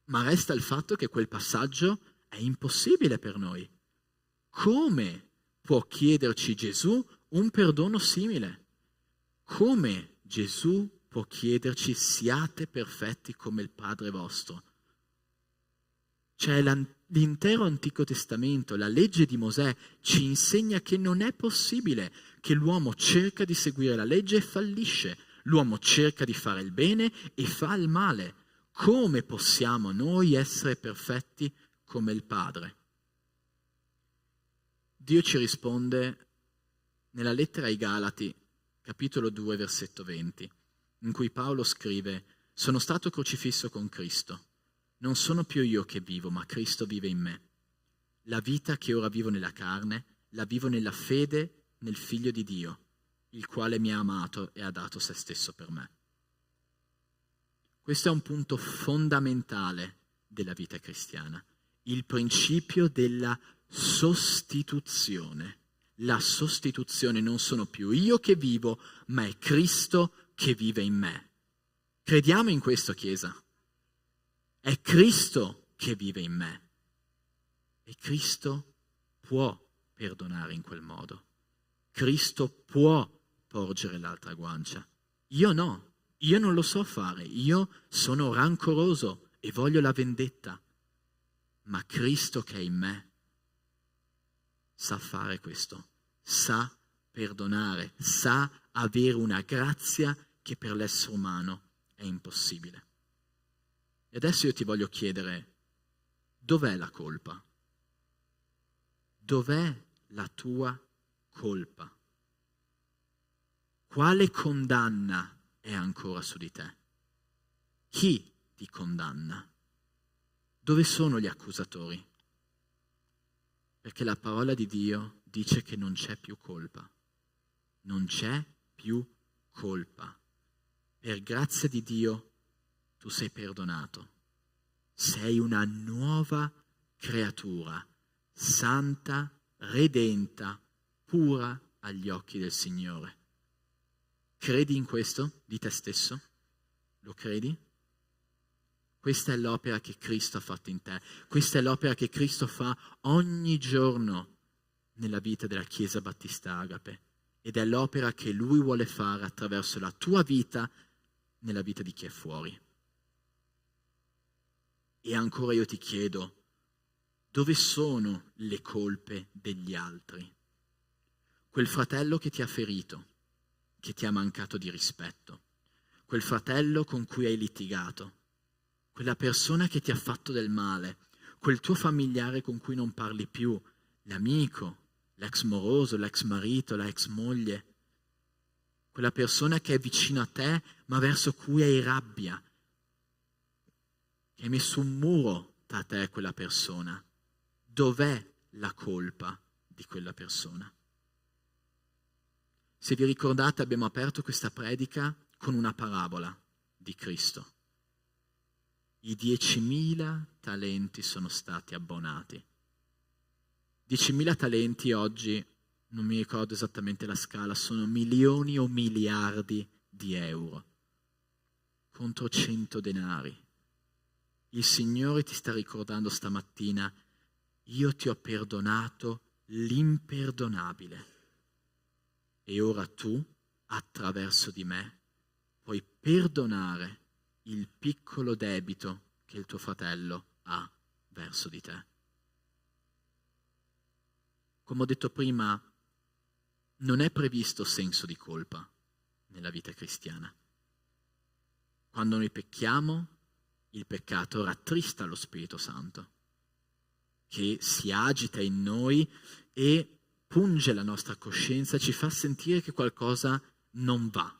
Speaker 1: Ma resta il fatto che quel passaggio è impossibile per noi. Come può chiederci Gesù un perdono simile? Come Gesù può chiederci siate perfetti come il Padre vostro? Cioè l'intero Antico Testamento, la legge di Mosè ci insegna che non è possibile, che l'uomo cerca di seguire la legge e fallisce, l'uomo cerca di fare il bene e fa il male. Come possiamo noi essere perfetti come il Padre. Dio ci risponde nella lettera ai Galati, capitolo 2, versetto 20, in cui Paolo scrive: «Sono stato crocifisso con Cristo. Non sono più io che vivo, ma Cristo vive in me. La vita che ora vivo nella carne, la vivo nella fede nel Figlio di Dio, il quale mi ha amato e ha dato se stesso per me». Questo è un punto fondamentale della vita cristiana, il principio della sostituzione. La sostituzione, non sono più io che vivo, ma è Cristo che vive in me. Crediamo in questo, Chiesa. È Cristo che vive in me. E Cristo può perdonare in quel modo. Cristo può porgere l'altra guancia. Io no, io non lo so fare, io sono rancoroso e voglio la vendetta. Ma Cristo che è in me sa fare questo, sa perdonare, sa avere una grazia che per l'essere umano è impossibile. E adesso io ti voglio chiedere, dov'è la colpa? Dov'è la tua colpa? Quale condanna è ancora su di te? Chi ti condanna? Dove sono gli accusatori? Perché la parola di Dio dice che non c'è più colpa. Non c'è più colpa. Per grazia di Dio tu sei perdonato. Sei una nuova creatura, santa, redenta, pura agli occhi del Signore. Credi in questo di te stesso? Lo credi? Questa è l'opera che Cristo ha fatto in te. Questa è l'opera che Cristo fa ogni giorno nella vita della Chiesa Battista Agape. Ed è l'opera che Lui vuole fare attraverso la tua vita nella vita di chi è fuori. E ancora io ti chiedo, dove sono le colpe degli altri? Quel fratello che ti ha ferito, che ti ha mancato di rispetto, quel fratello con cui hai litigato, quella persona che ti ha fatto del male, quel tuo familiare con cui non parli più, l'amico, l'ex moroso, l'ex marito, la ex moglie, quella persona che è vicino a te ma verso cui hai rabbia, che hai messo un muro tra te e quella persona. Dov'è la colpa di quella persona? Se vi ricordate, abbiamo aperto questa predica con una parabola di Cristo. I 10.000 talenti sono stati abbonati. 10.000 talenti oggi, non mi ricordo esattamente la scala, sono milioni o miliardi di euro contro 100 denari. Il Signore ti sta ricordando stamattina: io ti ho perdonato l'imperdonabile e ora tu, attraverso di me, puoi perdonare il piccolo debito che il tuo fratello ha verso di te. Come ho detto prima, non è previsto senso di colpa nella vita cristiana. Quando noi pecchiamo, il peccato rattrista lo Spirito Santo, che si agita in noi e punge la nostra coscienza, ci fa sentire che qualcosa non va,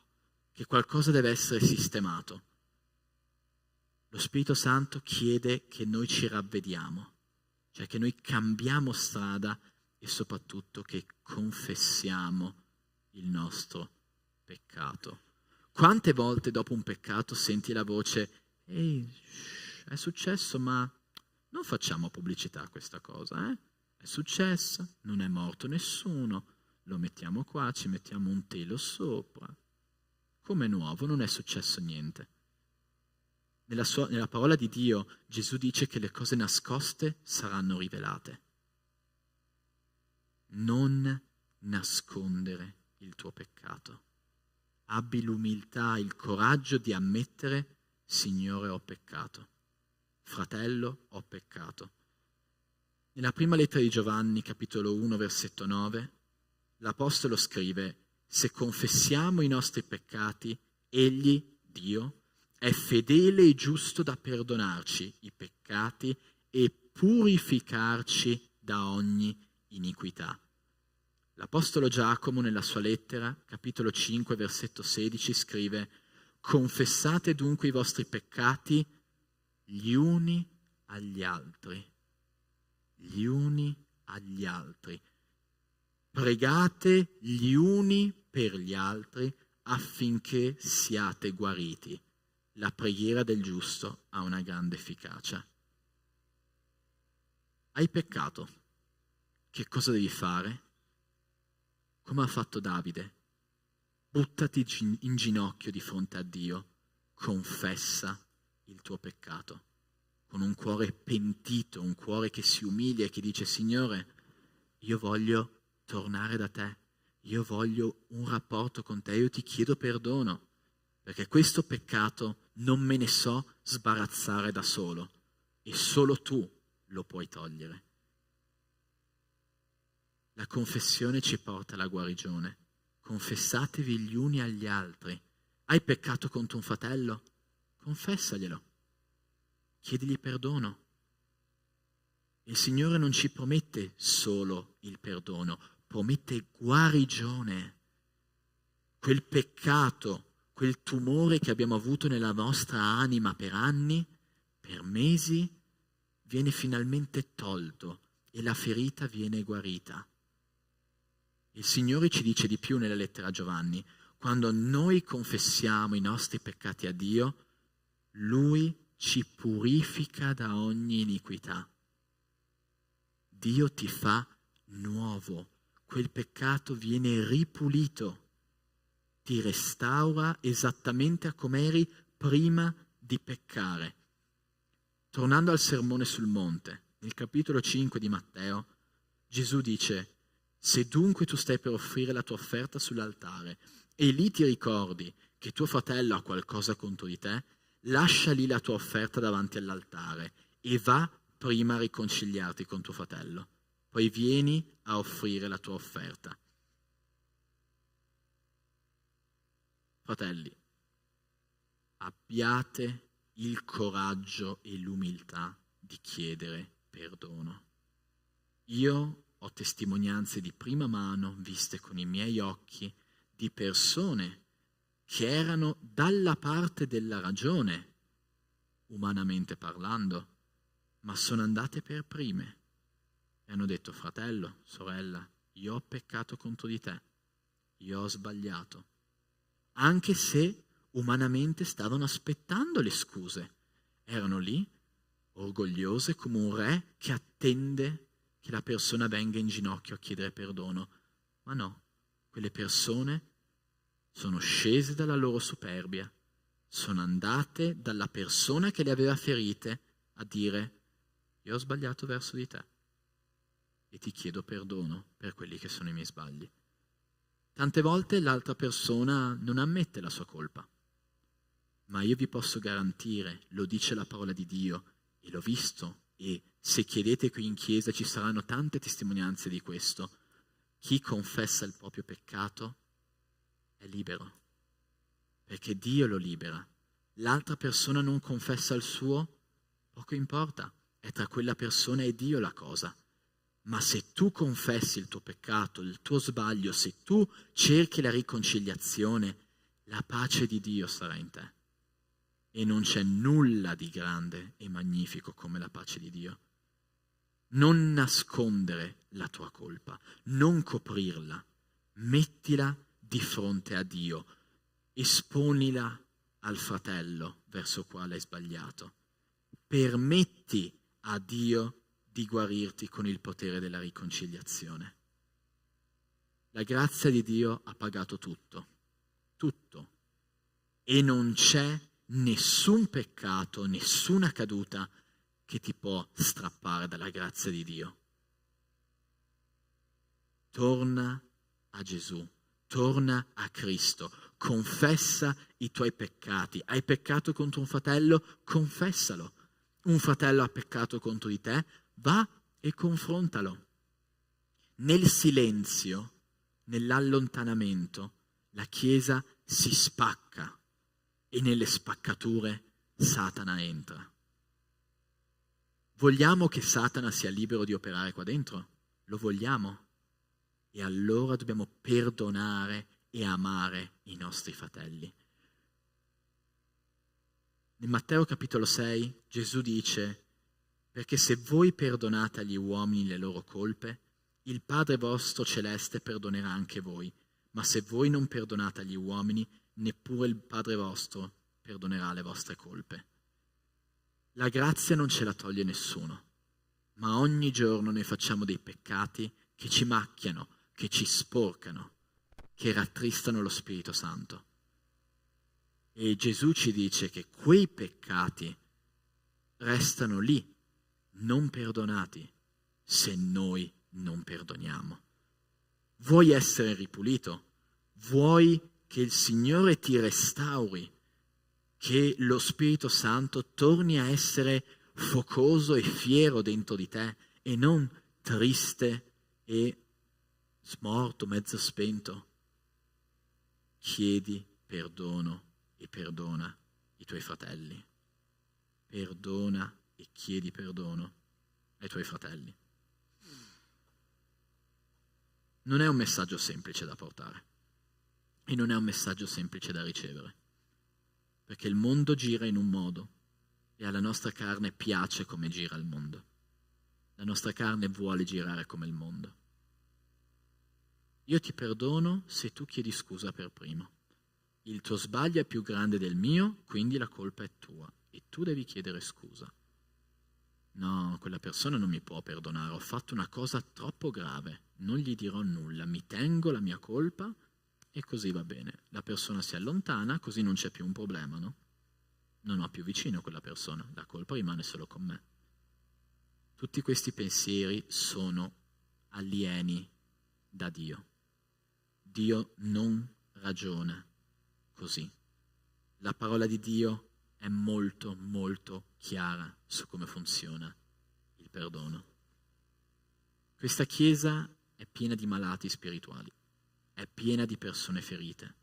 Speaker 1: che qualcosa deve essere sistemato. Lo Spirito Santo chiede che noi ci ravvediamo, cioè che noi cambiamo strada e soprattutto che confessiamo il nostro peccato. Quante volte dopo un peccato senti la voce: ehi, è successo, ma non facciamo pubblicità a questa cosa, eh? È successa, non è morto nessuno, lo mettiamo qua, ci mettiamo un telo sopra. Come nuovo, non è successo niente. Nella parola di Dio Gesù dice che le cose nascoste saranno rivelate. Non nascondere il tuo peccato. Abbi l'umiltà, il coraggio di ammettere: Signore, ho peccato. Fratello, ho peccato. Nella prima lettera di Giovanni, capitolo 1, versetto 9, l'Apostolo scrive: se confessiamo i nostri peccati, Egli, Dio, è fedele e giusto da perdonarci i peccati e purificarci da ogni iniquità. L'Apostolo Giacomo nella sua lettera, capitolo 5, versetto 16, scrive: confessate dunque i vostri peccati gli uni agli altri. Gli uni agli altri. Pregate gli uni per gli altri affinché siate guariti. La preghiera del giusto ha una grande efficacia. Hai peccato? Che cosa devi fare? Come ha fatto Davide? Buttati in ginocchio di fronte a Dio, confessa il tuo peccato, con un cuore pentito, un cuore che si umilia e che dice: Signore, io voglio tornare da te, io voglio un rapporto con te, io ti chiedo perdono, perché questo peccato non me ne so sbarazzare da solo e solo tu lo puoi togliere. La confessione ci porta alla guarigione. Confessatevi gli uni agli altri. Hai peccato contro un fratello? Confessaglielo. Chiedigli perdono. Il Signore non ci promette solo il perdono, promette guarigione. Quel peccato, quel tumore che abbiamo avuto nella nostra anima per anni, per mesi, viene finalmente tolto e la ferita viene guarita. Il Signore ci dice di più nella lettera a Giovanni: quando noi confessiamo i nostri peccati a Dio, Lui ci purifica da ogni iniquità. Dio ti fa nuovo, quel peccato viene ripulito, ti restaura esattamente a com'eri prima di peccare. Tornando al sermone sul monte, nel capitolo 5 di Matteo, Gesù dice: se dunque tu stai per offrire la tua offerta sull'altare e lì ti ricordi che tuo fratello ha qualcosa contro di te, lascia lì la tua offerta davanti all'altare e va prima a riconciliarti con tuo fratello. Poi vieni a offrire la tua offerta. Fratelli, abbiate il coraggio e l'umiltà di chiedere perdono. Io ho testimonianze di prima mano, viste con i miei occhi, di persone che erano dalla parte della ragione, umanamente parlando, ma sono andate per prime e hanno detto: fratello, sorella, io ho peccato contro di te, io ho sbagliato, anche se umanamente stavano aspettando le scuse, erano lì, orgogliose come un re che attende che la persona venga in ginocchio a chiedere perdono. Ma no, quelle persone sono scese dalla loro superbia, sono andate dalla persona che le aveva ferite a dire: io ho sbagliato verso di te e ti chiedo perdono per quelli che sono i miei sbagli. Tante volte l'altra persona non ammette la sua colpa, ma io vi posso garantire, lo dice la parola di Dio e l'ho visto, e se chiedete qui in chiesa ci saranno tante testimonianze di questo: chi confessa il proprio peccato è libero, perché Dio lo libera. L'altra persona non confessa il suo, poco importa, è tra quella persona e Dio la cosa. Ma se tu confessi il tuo peccato, il tuo sbaglio, se tu cerchi la riconciliazione, la pace di Dio sarà in te. E non c'è nulla di grande e magnifico come la pace di Dio. Non nascondere la tua colpa, non coprirla, mettila di fronte a Dio, esponila al fratello verso quale hai sbagliato. Permetti a Dio di guarirti con il potere della riconciliazione. La grazia di Dio ha pagato tutto, tutto, e non c'è nessun peccato, nessuna caduta che ti può strappare dalla grazia di Dio. Torna a Gesù, torna a Cristo, confessa i tuoi peccati. Hai peccato contro un fratello? Confessalo. Un fratello ha peccato contro di te? Va e confrontalo. Nel silenzio, nell'allontanamento, la Chiesa si spacca e nelle spaccature Satana entra. Vogliamo che Satana sia libero di operare qua dentro? Lo vogliamo? E allora dobbiamo perdonare e amare i nostri fratelli. Nel Matteo capitolo 6 Gesù dice: perché se voi perdonate agli uomini le loro colpe, il Padre vostro celeste perdonerà anche voi. Ma se voi non perdonate agli uomini, neppure il Padre vostro perdonerà le vostre colpe. La grazia non ce la toglie nessuno, ma ogni giorno noi facciamo dei peccati che ci macchiano, che ci sporcano, che rattristano lo Spirito Santo. E Gesù ci dice che quei peccati restano lì, non perdonati, se noi non perdoniamo. Vuoi essere ripulito? Vuoi che il Signore ti restauri? Che lo Spirito Santo torni a essere focoso e fiero dentro di te e non triste e smorto, mezzo spento? Chiedi perdono e perdona i tuoi fratelli. Perdona e chiedi perdono ai tuoi fratelli. Non è un messaggio semplice da portare e non è un messaggio semplice da ricevere, perché il mondo gira in un modo e alla nostra carne piace come gira il mondo. La nostra carne vuole girare come il mondo. Io ti perdono se tu chiedi scusa per primo. Il tuo sbaglio è più grande del mio, quindi la colpa è tua e tu devi chiedere scusa. No, quella persona non mi può perdonare, ho fatto una cosa troppo grave, non gli dirò nulla, mi tengo la mia colpa e così va bene. La persona si allontana, così non c'è più un problema, no? Non ho più vicino quella persona, la colpa rimane solo con me. Tutti questi pensieri sono alieni da Dio. Dio non ragiona così. La parola di Dio è molto, molto chiara su come funziona il perdono. Questa Chiesa è piena di malati spirituali, è piena di persone ferite,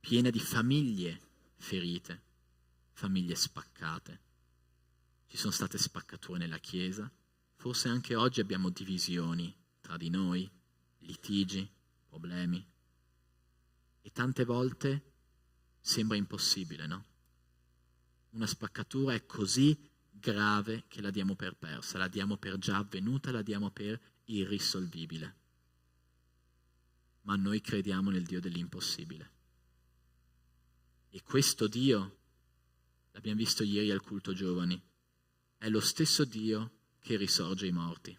Speaker 1: piena di famiglie ferite, famiglie spaccate. Ci sono state spaccature nella Chiesa, forse anche oggi abbiamo divisioni tra di noi, litigi, problemi. E tante volte sembra impossibile, no? Una spaccatura è così grave che la diamo per persa, la diamo per già avvenuta, la diamo per irrisolvibile. Ma noi crediamo nel Dio dell'impossibile. E questo Dio, l'abbiamo visto ieri al culto giovani, è lo stesso Dio che risorge i morti,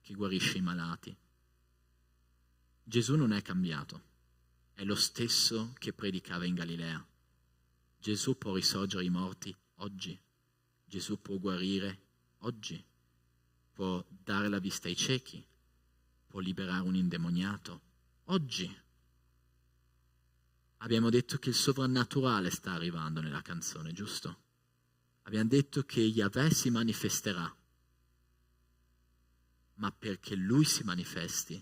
Speaker 1: che guarisce i malati. Gesù non è cambiato, è lo stesso che predicava in Galilea. Gesù può risorgere i morti oggi, Gesù può guarire oggi, può dare la vista ai ciechi, può liberare un indemoniato oggi. Abbiamo detto che il sovrannaturale sta arrivando nella canzone, giusto? Abbiamo detto che Yahweh si manifesterà, ma perché Lui si manifesti,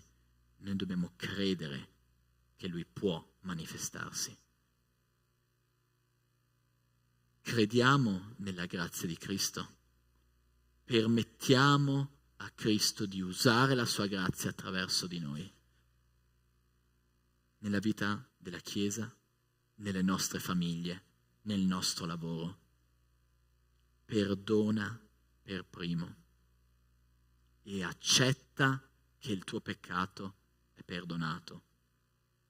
Speaker 1: noi dobbiamo credere che Lui può manifestarsi. Crediamo nella grazia di Cristo, permettiamo a Cristo di usare la sua grazia attraverso di noi, nella vita della Chiesa, nelle nostre famiglie, nel nostro lavoro. Perdona per primo e accetta che il tuo peccato è perdonato.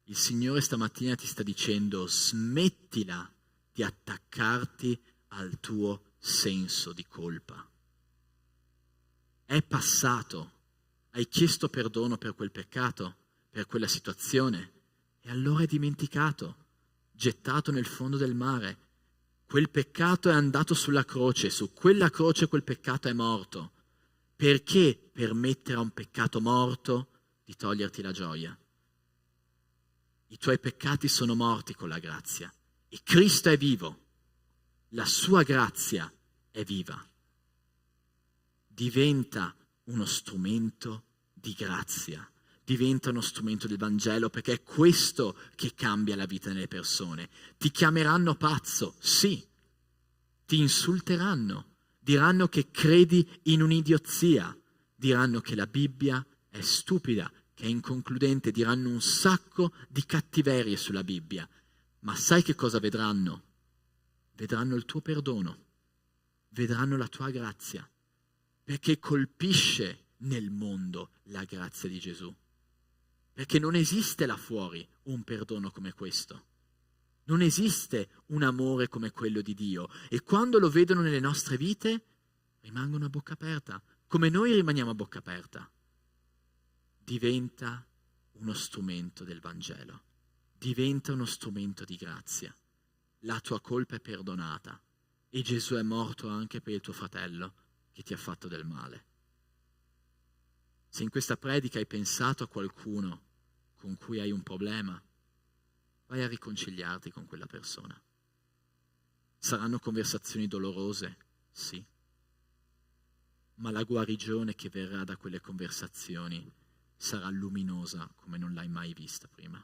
Speaker 1: Il Signore stamattina ti sta dicendo: smettila di attaccarti al tuo senso di colpa. È passato, hai chiesto perdono per quel peccato, per quella situazione, e allora è dimenticato, gettato nel fondo del mare. Quel peccato è andato sulla croce, su quella croce quel peccato è morto. Perché permettere a un peccato morto di toglierti la gioia? I tuoi peccati sono morti con la grazia e Cristo è vivo, la sua grazia è viva. Diventa uno strumento di grazia, diventa uno strumento del Vangelo, perché è questo che cambia la vita delle persone. Ti chiameranno pazzo, sì, ti insulteranno, diranno che credi in un'idiozia, diranno che la Bibbia è stupida, che è inconcludente, diranno un sacco di cattiverie sulla Bibbia. Ma sai che cosa vedranno? Vedranno il tuo perdono, vedranno la tua grazia, perché colpisce nel mondo la grazia di Gesù. Perché non esiste là fuori un perdono come questo. Non esiste un amore come quello di Dio. E quando lo vedono nelle nostre vite, rimangono a bocca aperta, come noi rimaniamo a bocca aperta. Diventa uno strumento del Vangelo, diventa uno strumento di grazia. La tua colpa è perdonata e Gesù è morto anche per il tuo fratello che ti ha fatto del male. Se in questa predica hai pensato a qualcuno con cui hai un problema, vai a riconciliarti con quella persona. Saranno conversazioni dolorose, sì, ma la guarigione che verrà da quelle conversazioni sarà luminosa come non l'hai mai vista prima.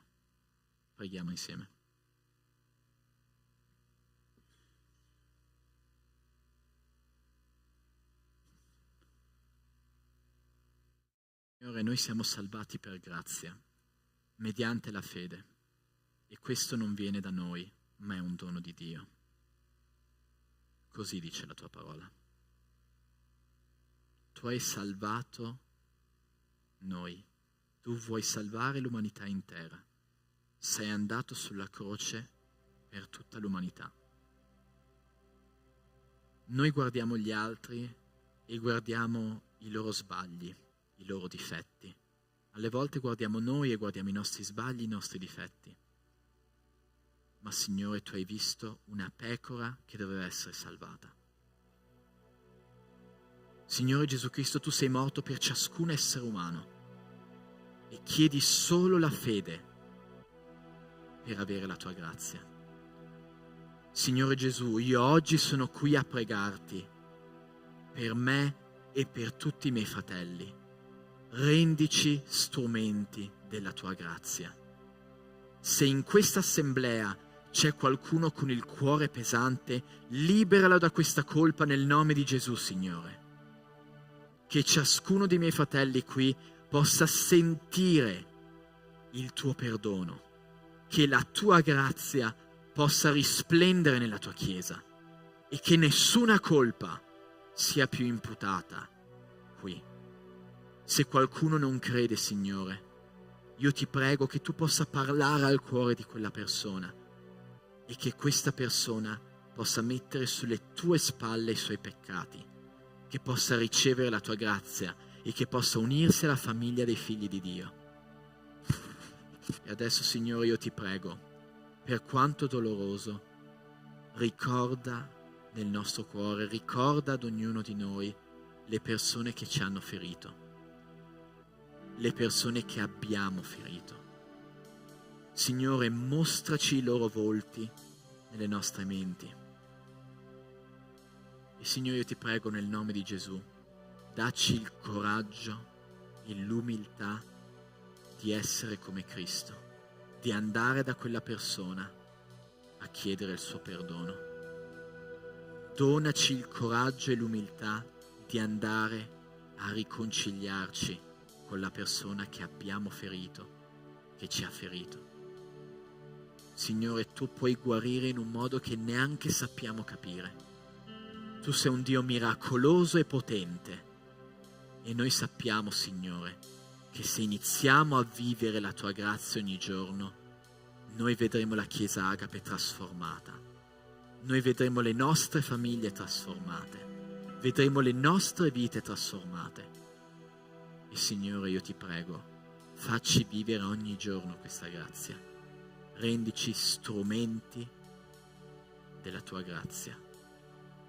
Speaker 1: Preghiamo insieme. Signore, noi siamo salvati per grazia, mediante la fede, e questo non viene da noi, ma è un dono di Dio. Così dice la tua parola. Tu hai salvato noi, tu vuoi salvare l'umanità intera. Sei andato sulla croce per tutta l'umanità. Noi guardiamo gli altri e guardiamo i loro sbagli, i loro difetti. Alle volte guardiamo noi e guardiamo i nostri sbagli, i nostri difetti. Ma Signore, tu hai visto una pecora che doveva essere salvata. Signore Gesù Cristo, tu sei morto per ciascun essere umano e chiedi solo la fede per avere la tua grazia. Signore Gesù, io oggi sono qui a pregarti per me e per tutti i miei fratelli. Rendici strumenti della tua grazia. Se in questa assemblea c'è qualcuno con il cuore pesante, liberalo da questa colpa nel nome di Gesù, Signore. Che ciascuno dei miei fratelli qui possa sentire il tuo perdono, che la tua grazia possa risplendere nella tua Chiesa e che nessuna colpa sia più imputata qui. Se qualcuno non crede, Signore, io ti prego che tu possa parlare al cuore di quella persona e che questa persona possa mettere sulle tue spalle i suoi peccati, che possa ricevere la tua grazia e che possa unirsi alla famiglia dei figli di Dio. E adesso, Signore, io ti prego, per quanto doloroso, ricorda nel nostro cuore, ricorda ad ognuno di noi le persone che ci hanno ferito, le persone che abbiamo ferito. Signore, mostraci i loro volti nelle nostre menti. E Signore, io ti prego nel nome di Gesù, dacci il coraggio e l'umiltà di essere come Cristo, di andare da quella persona a chiedere il suo perdono. Donaci il coraggio e l'umiltà di andare a riconciliarci con la persona che abbiamo ferito, che ci ha ferito. Signore, tu puoi guarire in un modo che neanche sappiamo capire. Tu sei un Dio miracoloso e potente e noi sappiamo, Signore, che se iniziamo a vivere la tua grazia ogni giorno, noi vedremo la Chiesa Agape trasformata, noi vedremo le nostre famiglie trasformate, vedremo le nostre vite trasformate. E Signore, io ti prego, facci vivere ogni giorno questa grazia, rendici strumenti della tua grazia,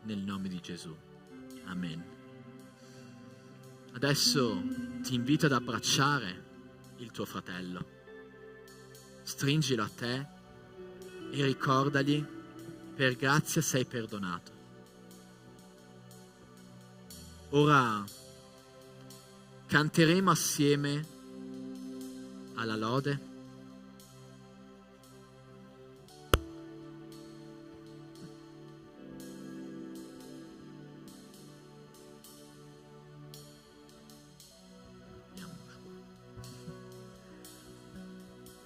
Speaker 1: nel nome di Gesù. Amen. Adesso ti invito ad abbracciare il tuo fratello, stringilo a te e ricordagli: per grazia sei perdonato. Ora canteremo assieme alla lode.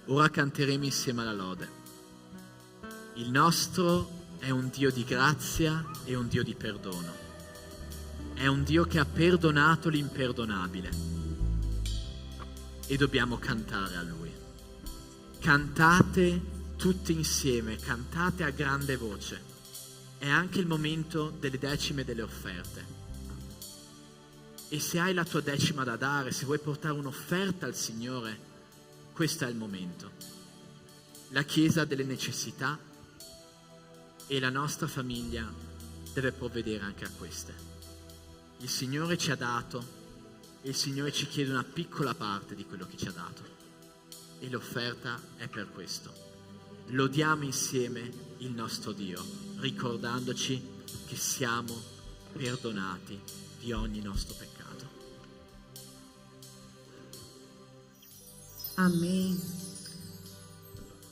Speaker 1: Ora canteremo insieme alla lode. Il nostro è un Dio di grazia e un Dio di perdono. È un Dio che ha perdonato l'imperdonabile. E dobbiamo cantare a Lui. Cantate tutti insieme, cantate a grande voce. È anche il momento delle decime delle offerte. E se hai la tua decima da dare, se vuoi portare un'offerta al Signore, questo è il momento. La Chiesa ha delle necessità e la nostra famiglia deve provvedere anche a queste. Il Signore ci ha dato e il Signore ci chiede una piccola parte di quello che ci ha dato. E l'offerta è per questo. Lodiamo insieme il nostro Dio, ricordandoci che siamo perdonati di ogni nostro peccato.
Speaker 2: Amen.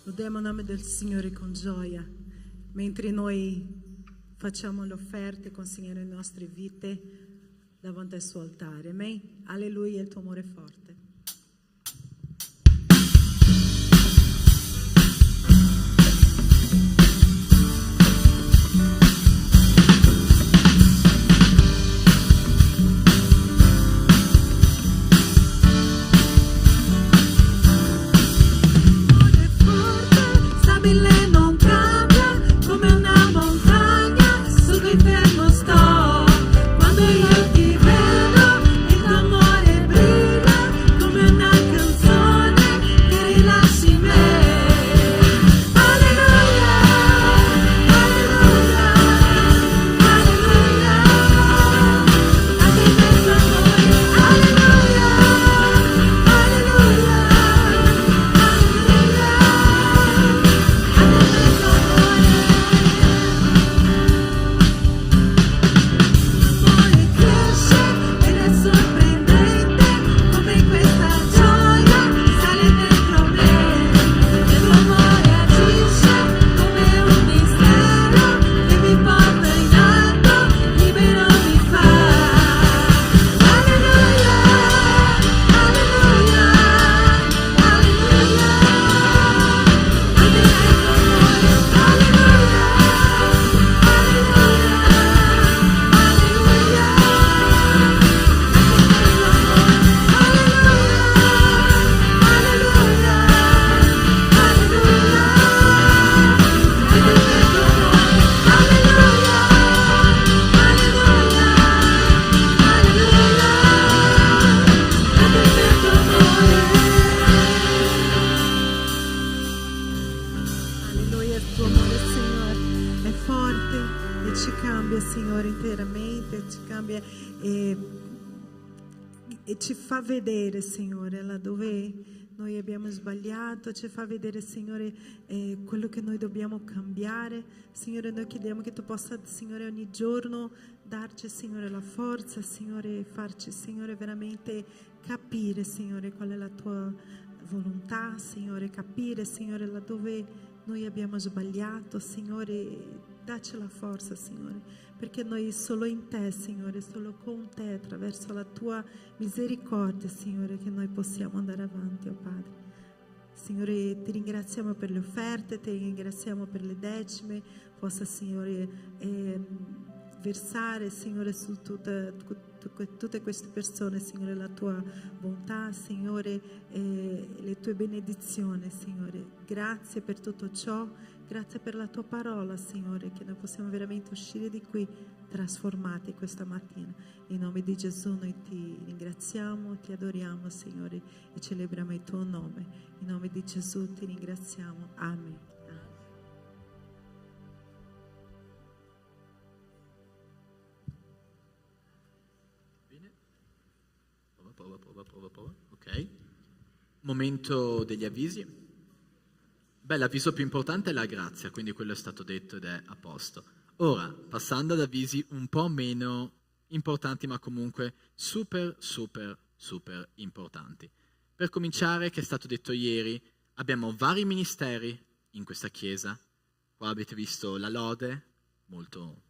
Speaker 2: Lodiamo il nome del Signore con gioia, mentre noi facciamo le offerte, consegniamo le nostre vite davanti al suo altare. Amen. Alleluia, il tuo amore è forte.
Speaker 3: Stabile non cambia, come una montagna, su cui fermo sto. Quando io ti vedo, il tuo amore brilla, come una canzone che rilasci in me. Alleluia, alleluia, alleluia, anche in mezzo a noi. Alleluia, alleluia, alleluia. L'amore cresce ed è sorprendente, come questa gioia sale dentro me. Il tuo amore agisce come un mistero che mi porta in alto, libero mi fa. Alleluia, alleluia, alleluia. Anche nel tuo amore. Alleluia, alleluia, alleluia.
Speaker 2: Alleluia, il tuo amore, Signore, è forte e ci cambia, Signore, interamente, ci cambia e ci fa vedere, Signore, laddove noi abbiamo sbagliato, ci fa vedere, Signore, quello che noi dobbiamo cambiare. Signore, noi chiediamo che tu possa, Signore, ogni giorno darci, Signore, la forza, Signore, farci, Signore, veramente capire, Signore, qual è la tua volontà, Signore, capire, Signore, laddove noi abbiamo sbagliato, Signore, dacci la forza, Signore, perché noi solo in te, Signore, solo con te, attraverso la tua misericordia, Signore, che noi possiamo andare avanti, oh Padre. Signore, ti ringraziamo per le offerte, ti ringraziamo per le decime, possa, Signore, versare, Signore, su tutte queste persone, Signore, la tua bontà, Signore, le tue benedizioni, Signore. Grazie per tutto ciò, grazie per la tua parola, Signore, che noi possiamo veramente uscire di qui trasformati questa mattina. In nome di Gesù noi ti ringraziamo, ti adoriamo, Signore, e celebriamo il tuo nome. In nome di Gesù ti ringraziamo. Amen.
Speaker 1: Prova. Ok. Momento degli avvisi. Beh, l'avviso più importante è la grazia, quindi quello è stato detto ed è a posto. Ora, passando ad avvisi un po' meno importanti, ma comunque super importanti. Per cominciare, che è stato detto ieri, abbiamo vari ministeri in questa chiesa. Qua avete visto la lode, molto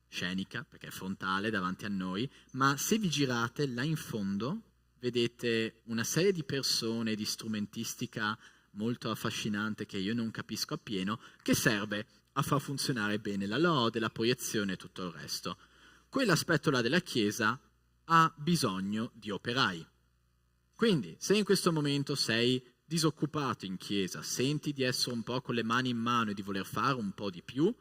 Speaker 1: scenica, perché è frontale davanti a noi, ma se vi girate là in fondo vedete una serie di persone di strumentistica molto affascinante che io non capisco appieno, che serve a far funzionare bene la lode, la proiezione e tutto il resto. Quell'aspetto là della Chiesa ha bisogno di operai. Quindi, se in questo momento sei disoccupato in Chiesa, senti di essere un po' con le mani in mano e di voler fare un po' di più,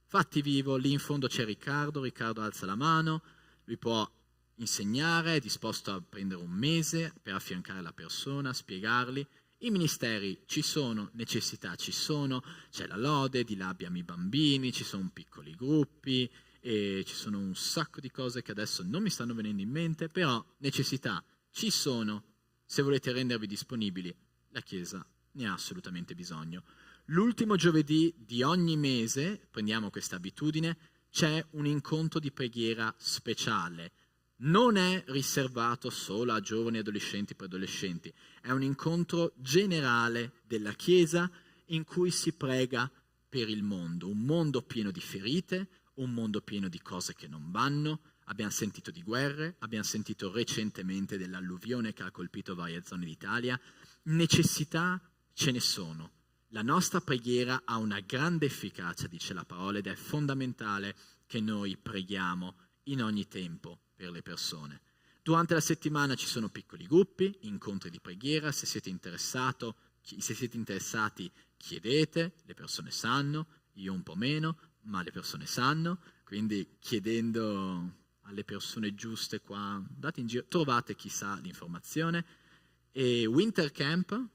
Speaker 1: fatti vivo, lì in fondo c'è Riccardo alza la mano, lui può insegnare, è disposto a prendere un mese per affiancare la persona, spiegargli. I ministeri ci sono, necessità ci sono, c'è la lode, di là abbiamo i bambini, ci sono piccoli gruppi, e ci sono un sacco di cose che adesso non mi stanno venendo in mente, però necessità ci sono. Se volete rendervi disponibili, la Chiesa ne ha assolutamente bisogno. L'ultimo giovedì di ogni mese, prendiamo questa abitudine, c'è un incontro di preghiera speciale. Non è riservato solo a giovani, adolescenti e preadolescenti, è un incontro generale della Chiesa in cui si prega per il mondo, un mondo pieno di ferite, un mondo pieno di cose che non vanno. Abbiamo sentito di guerre, abbiamo sentito recentemente dell'alluvione che ha colpito varie zone d'Italia. Necessità ce ne sono. La nostra preghiera ha una grande efficacia, dice la parola, ed è fondamentale che noi preghiamo in ogni tempo per le persone. Durante la settimana ci sono piccoli gruppi, incontri di preghiera. Se siete interessati, chiedete, le persone sanno, io un po' meno, ma le persone sanno, quindi chiedendo alle persone giuste qua, andate in giro, trovate chi sa l'informazione. E Winter Camp,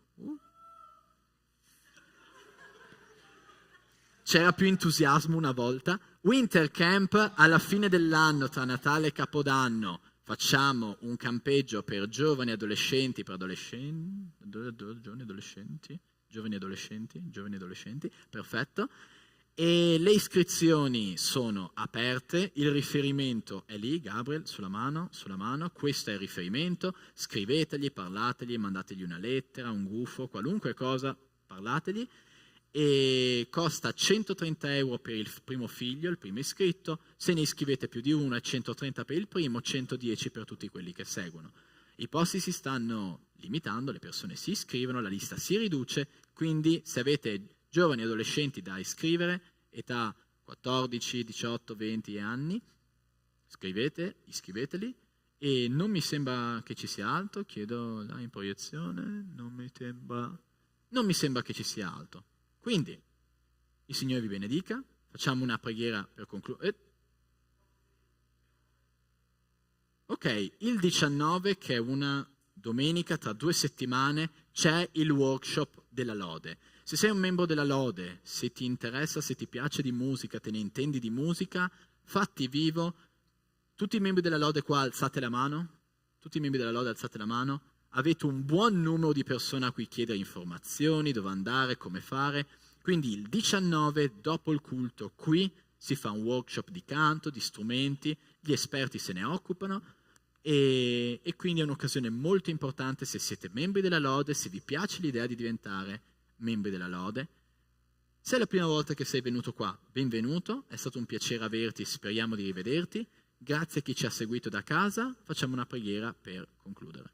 Speaker 1: c'era più entusiasmo una volta. Winter Camp, alla fine dell'anno, tra Natale e Capodanno, facciamo un campeggio per giovani adolescenti, giovani adolescenti, perfetto. E le iscrizioni sono aperte, il riferimento è lì, Gabriel, sulla mano, questo è il riferimento, scrivetegli, parlategli, mandategli una lettera, un gufo, qualunque cosa, parlategli. E costa 130 euro per il primo figlio, il primo iscritto. Se ne iscrivete più di uno è 130 per il primo, 110 per tutti quelli che seguono. I posti si stanno limitando, le persone si iscrivono, la lista si riduce, quindi se avete giovani adolescenti da iscrivere, età 14, 18, 20 anni, iscriveteli. E non mi sembra che ci sia altro, chiedo là in proiezione, non mi sembra che ci sia altro. Quindi, il Signore vi benedica, facciamo una preghiera per concludere. Ok, il 19, che è una domenica tra 2 settimane, c'è il workshop della lode. Se sei un membro della lode, se ti interessa, se ti piace di musica, te ne intendi di musica, fatti vivo. Tutti i membri della lode qua alzate la mano. Avete un buon numero di persone a cui chiedere informazioni, dove andare, come fare. Quindi il 19, dopo il culto, qui si fa un workshop di canto, di strumenti, gli esperti se ne occupano e quindi è un'occasione molto importante se siete membri della lode, se vi piace l'idea di diventare membri della lode. Se è la prima volta che sei venuto qua, benvenuto, è stato un piacere averti, speriamo di rivederti. Grazie a chi ci ha seguito da casa, facciamo una preghiera per concludere.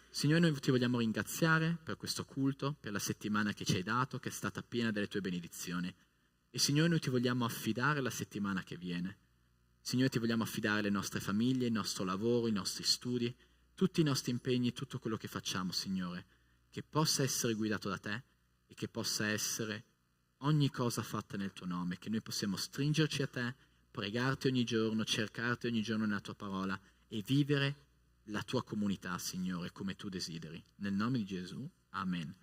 Speaker 1: Signore, noi ti vogliamo ringraziare per questo culto, per la settimana che ci hai dato, che è stata piena delle tue benedizioni. E Signore, noi ti vogliamo affidare la settimana che viene. Signore, ti vogliamo affidare le nostre famiglie, il nostro lavoro, i nostri studi, tutti i nostri impegni, tutto quello che facciamo, Signore, che possa essere guidato da te e che possa essere ogni cosa fatta nel tuo nome, che noi possiamo stringerci a te, pregarti ogni giorno, cercarti ogni giorno nella tua parola e vivere la tua comunità, Signore, come tu desideri. Nel nome di Gesù, amen.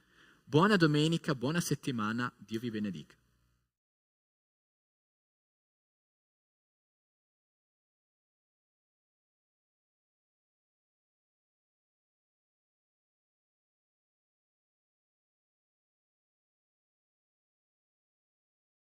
Speaker 1: Buona domenica, buona settimana, Dio vi benedica.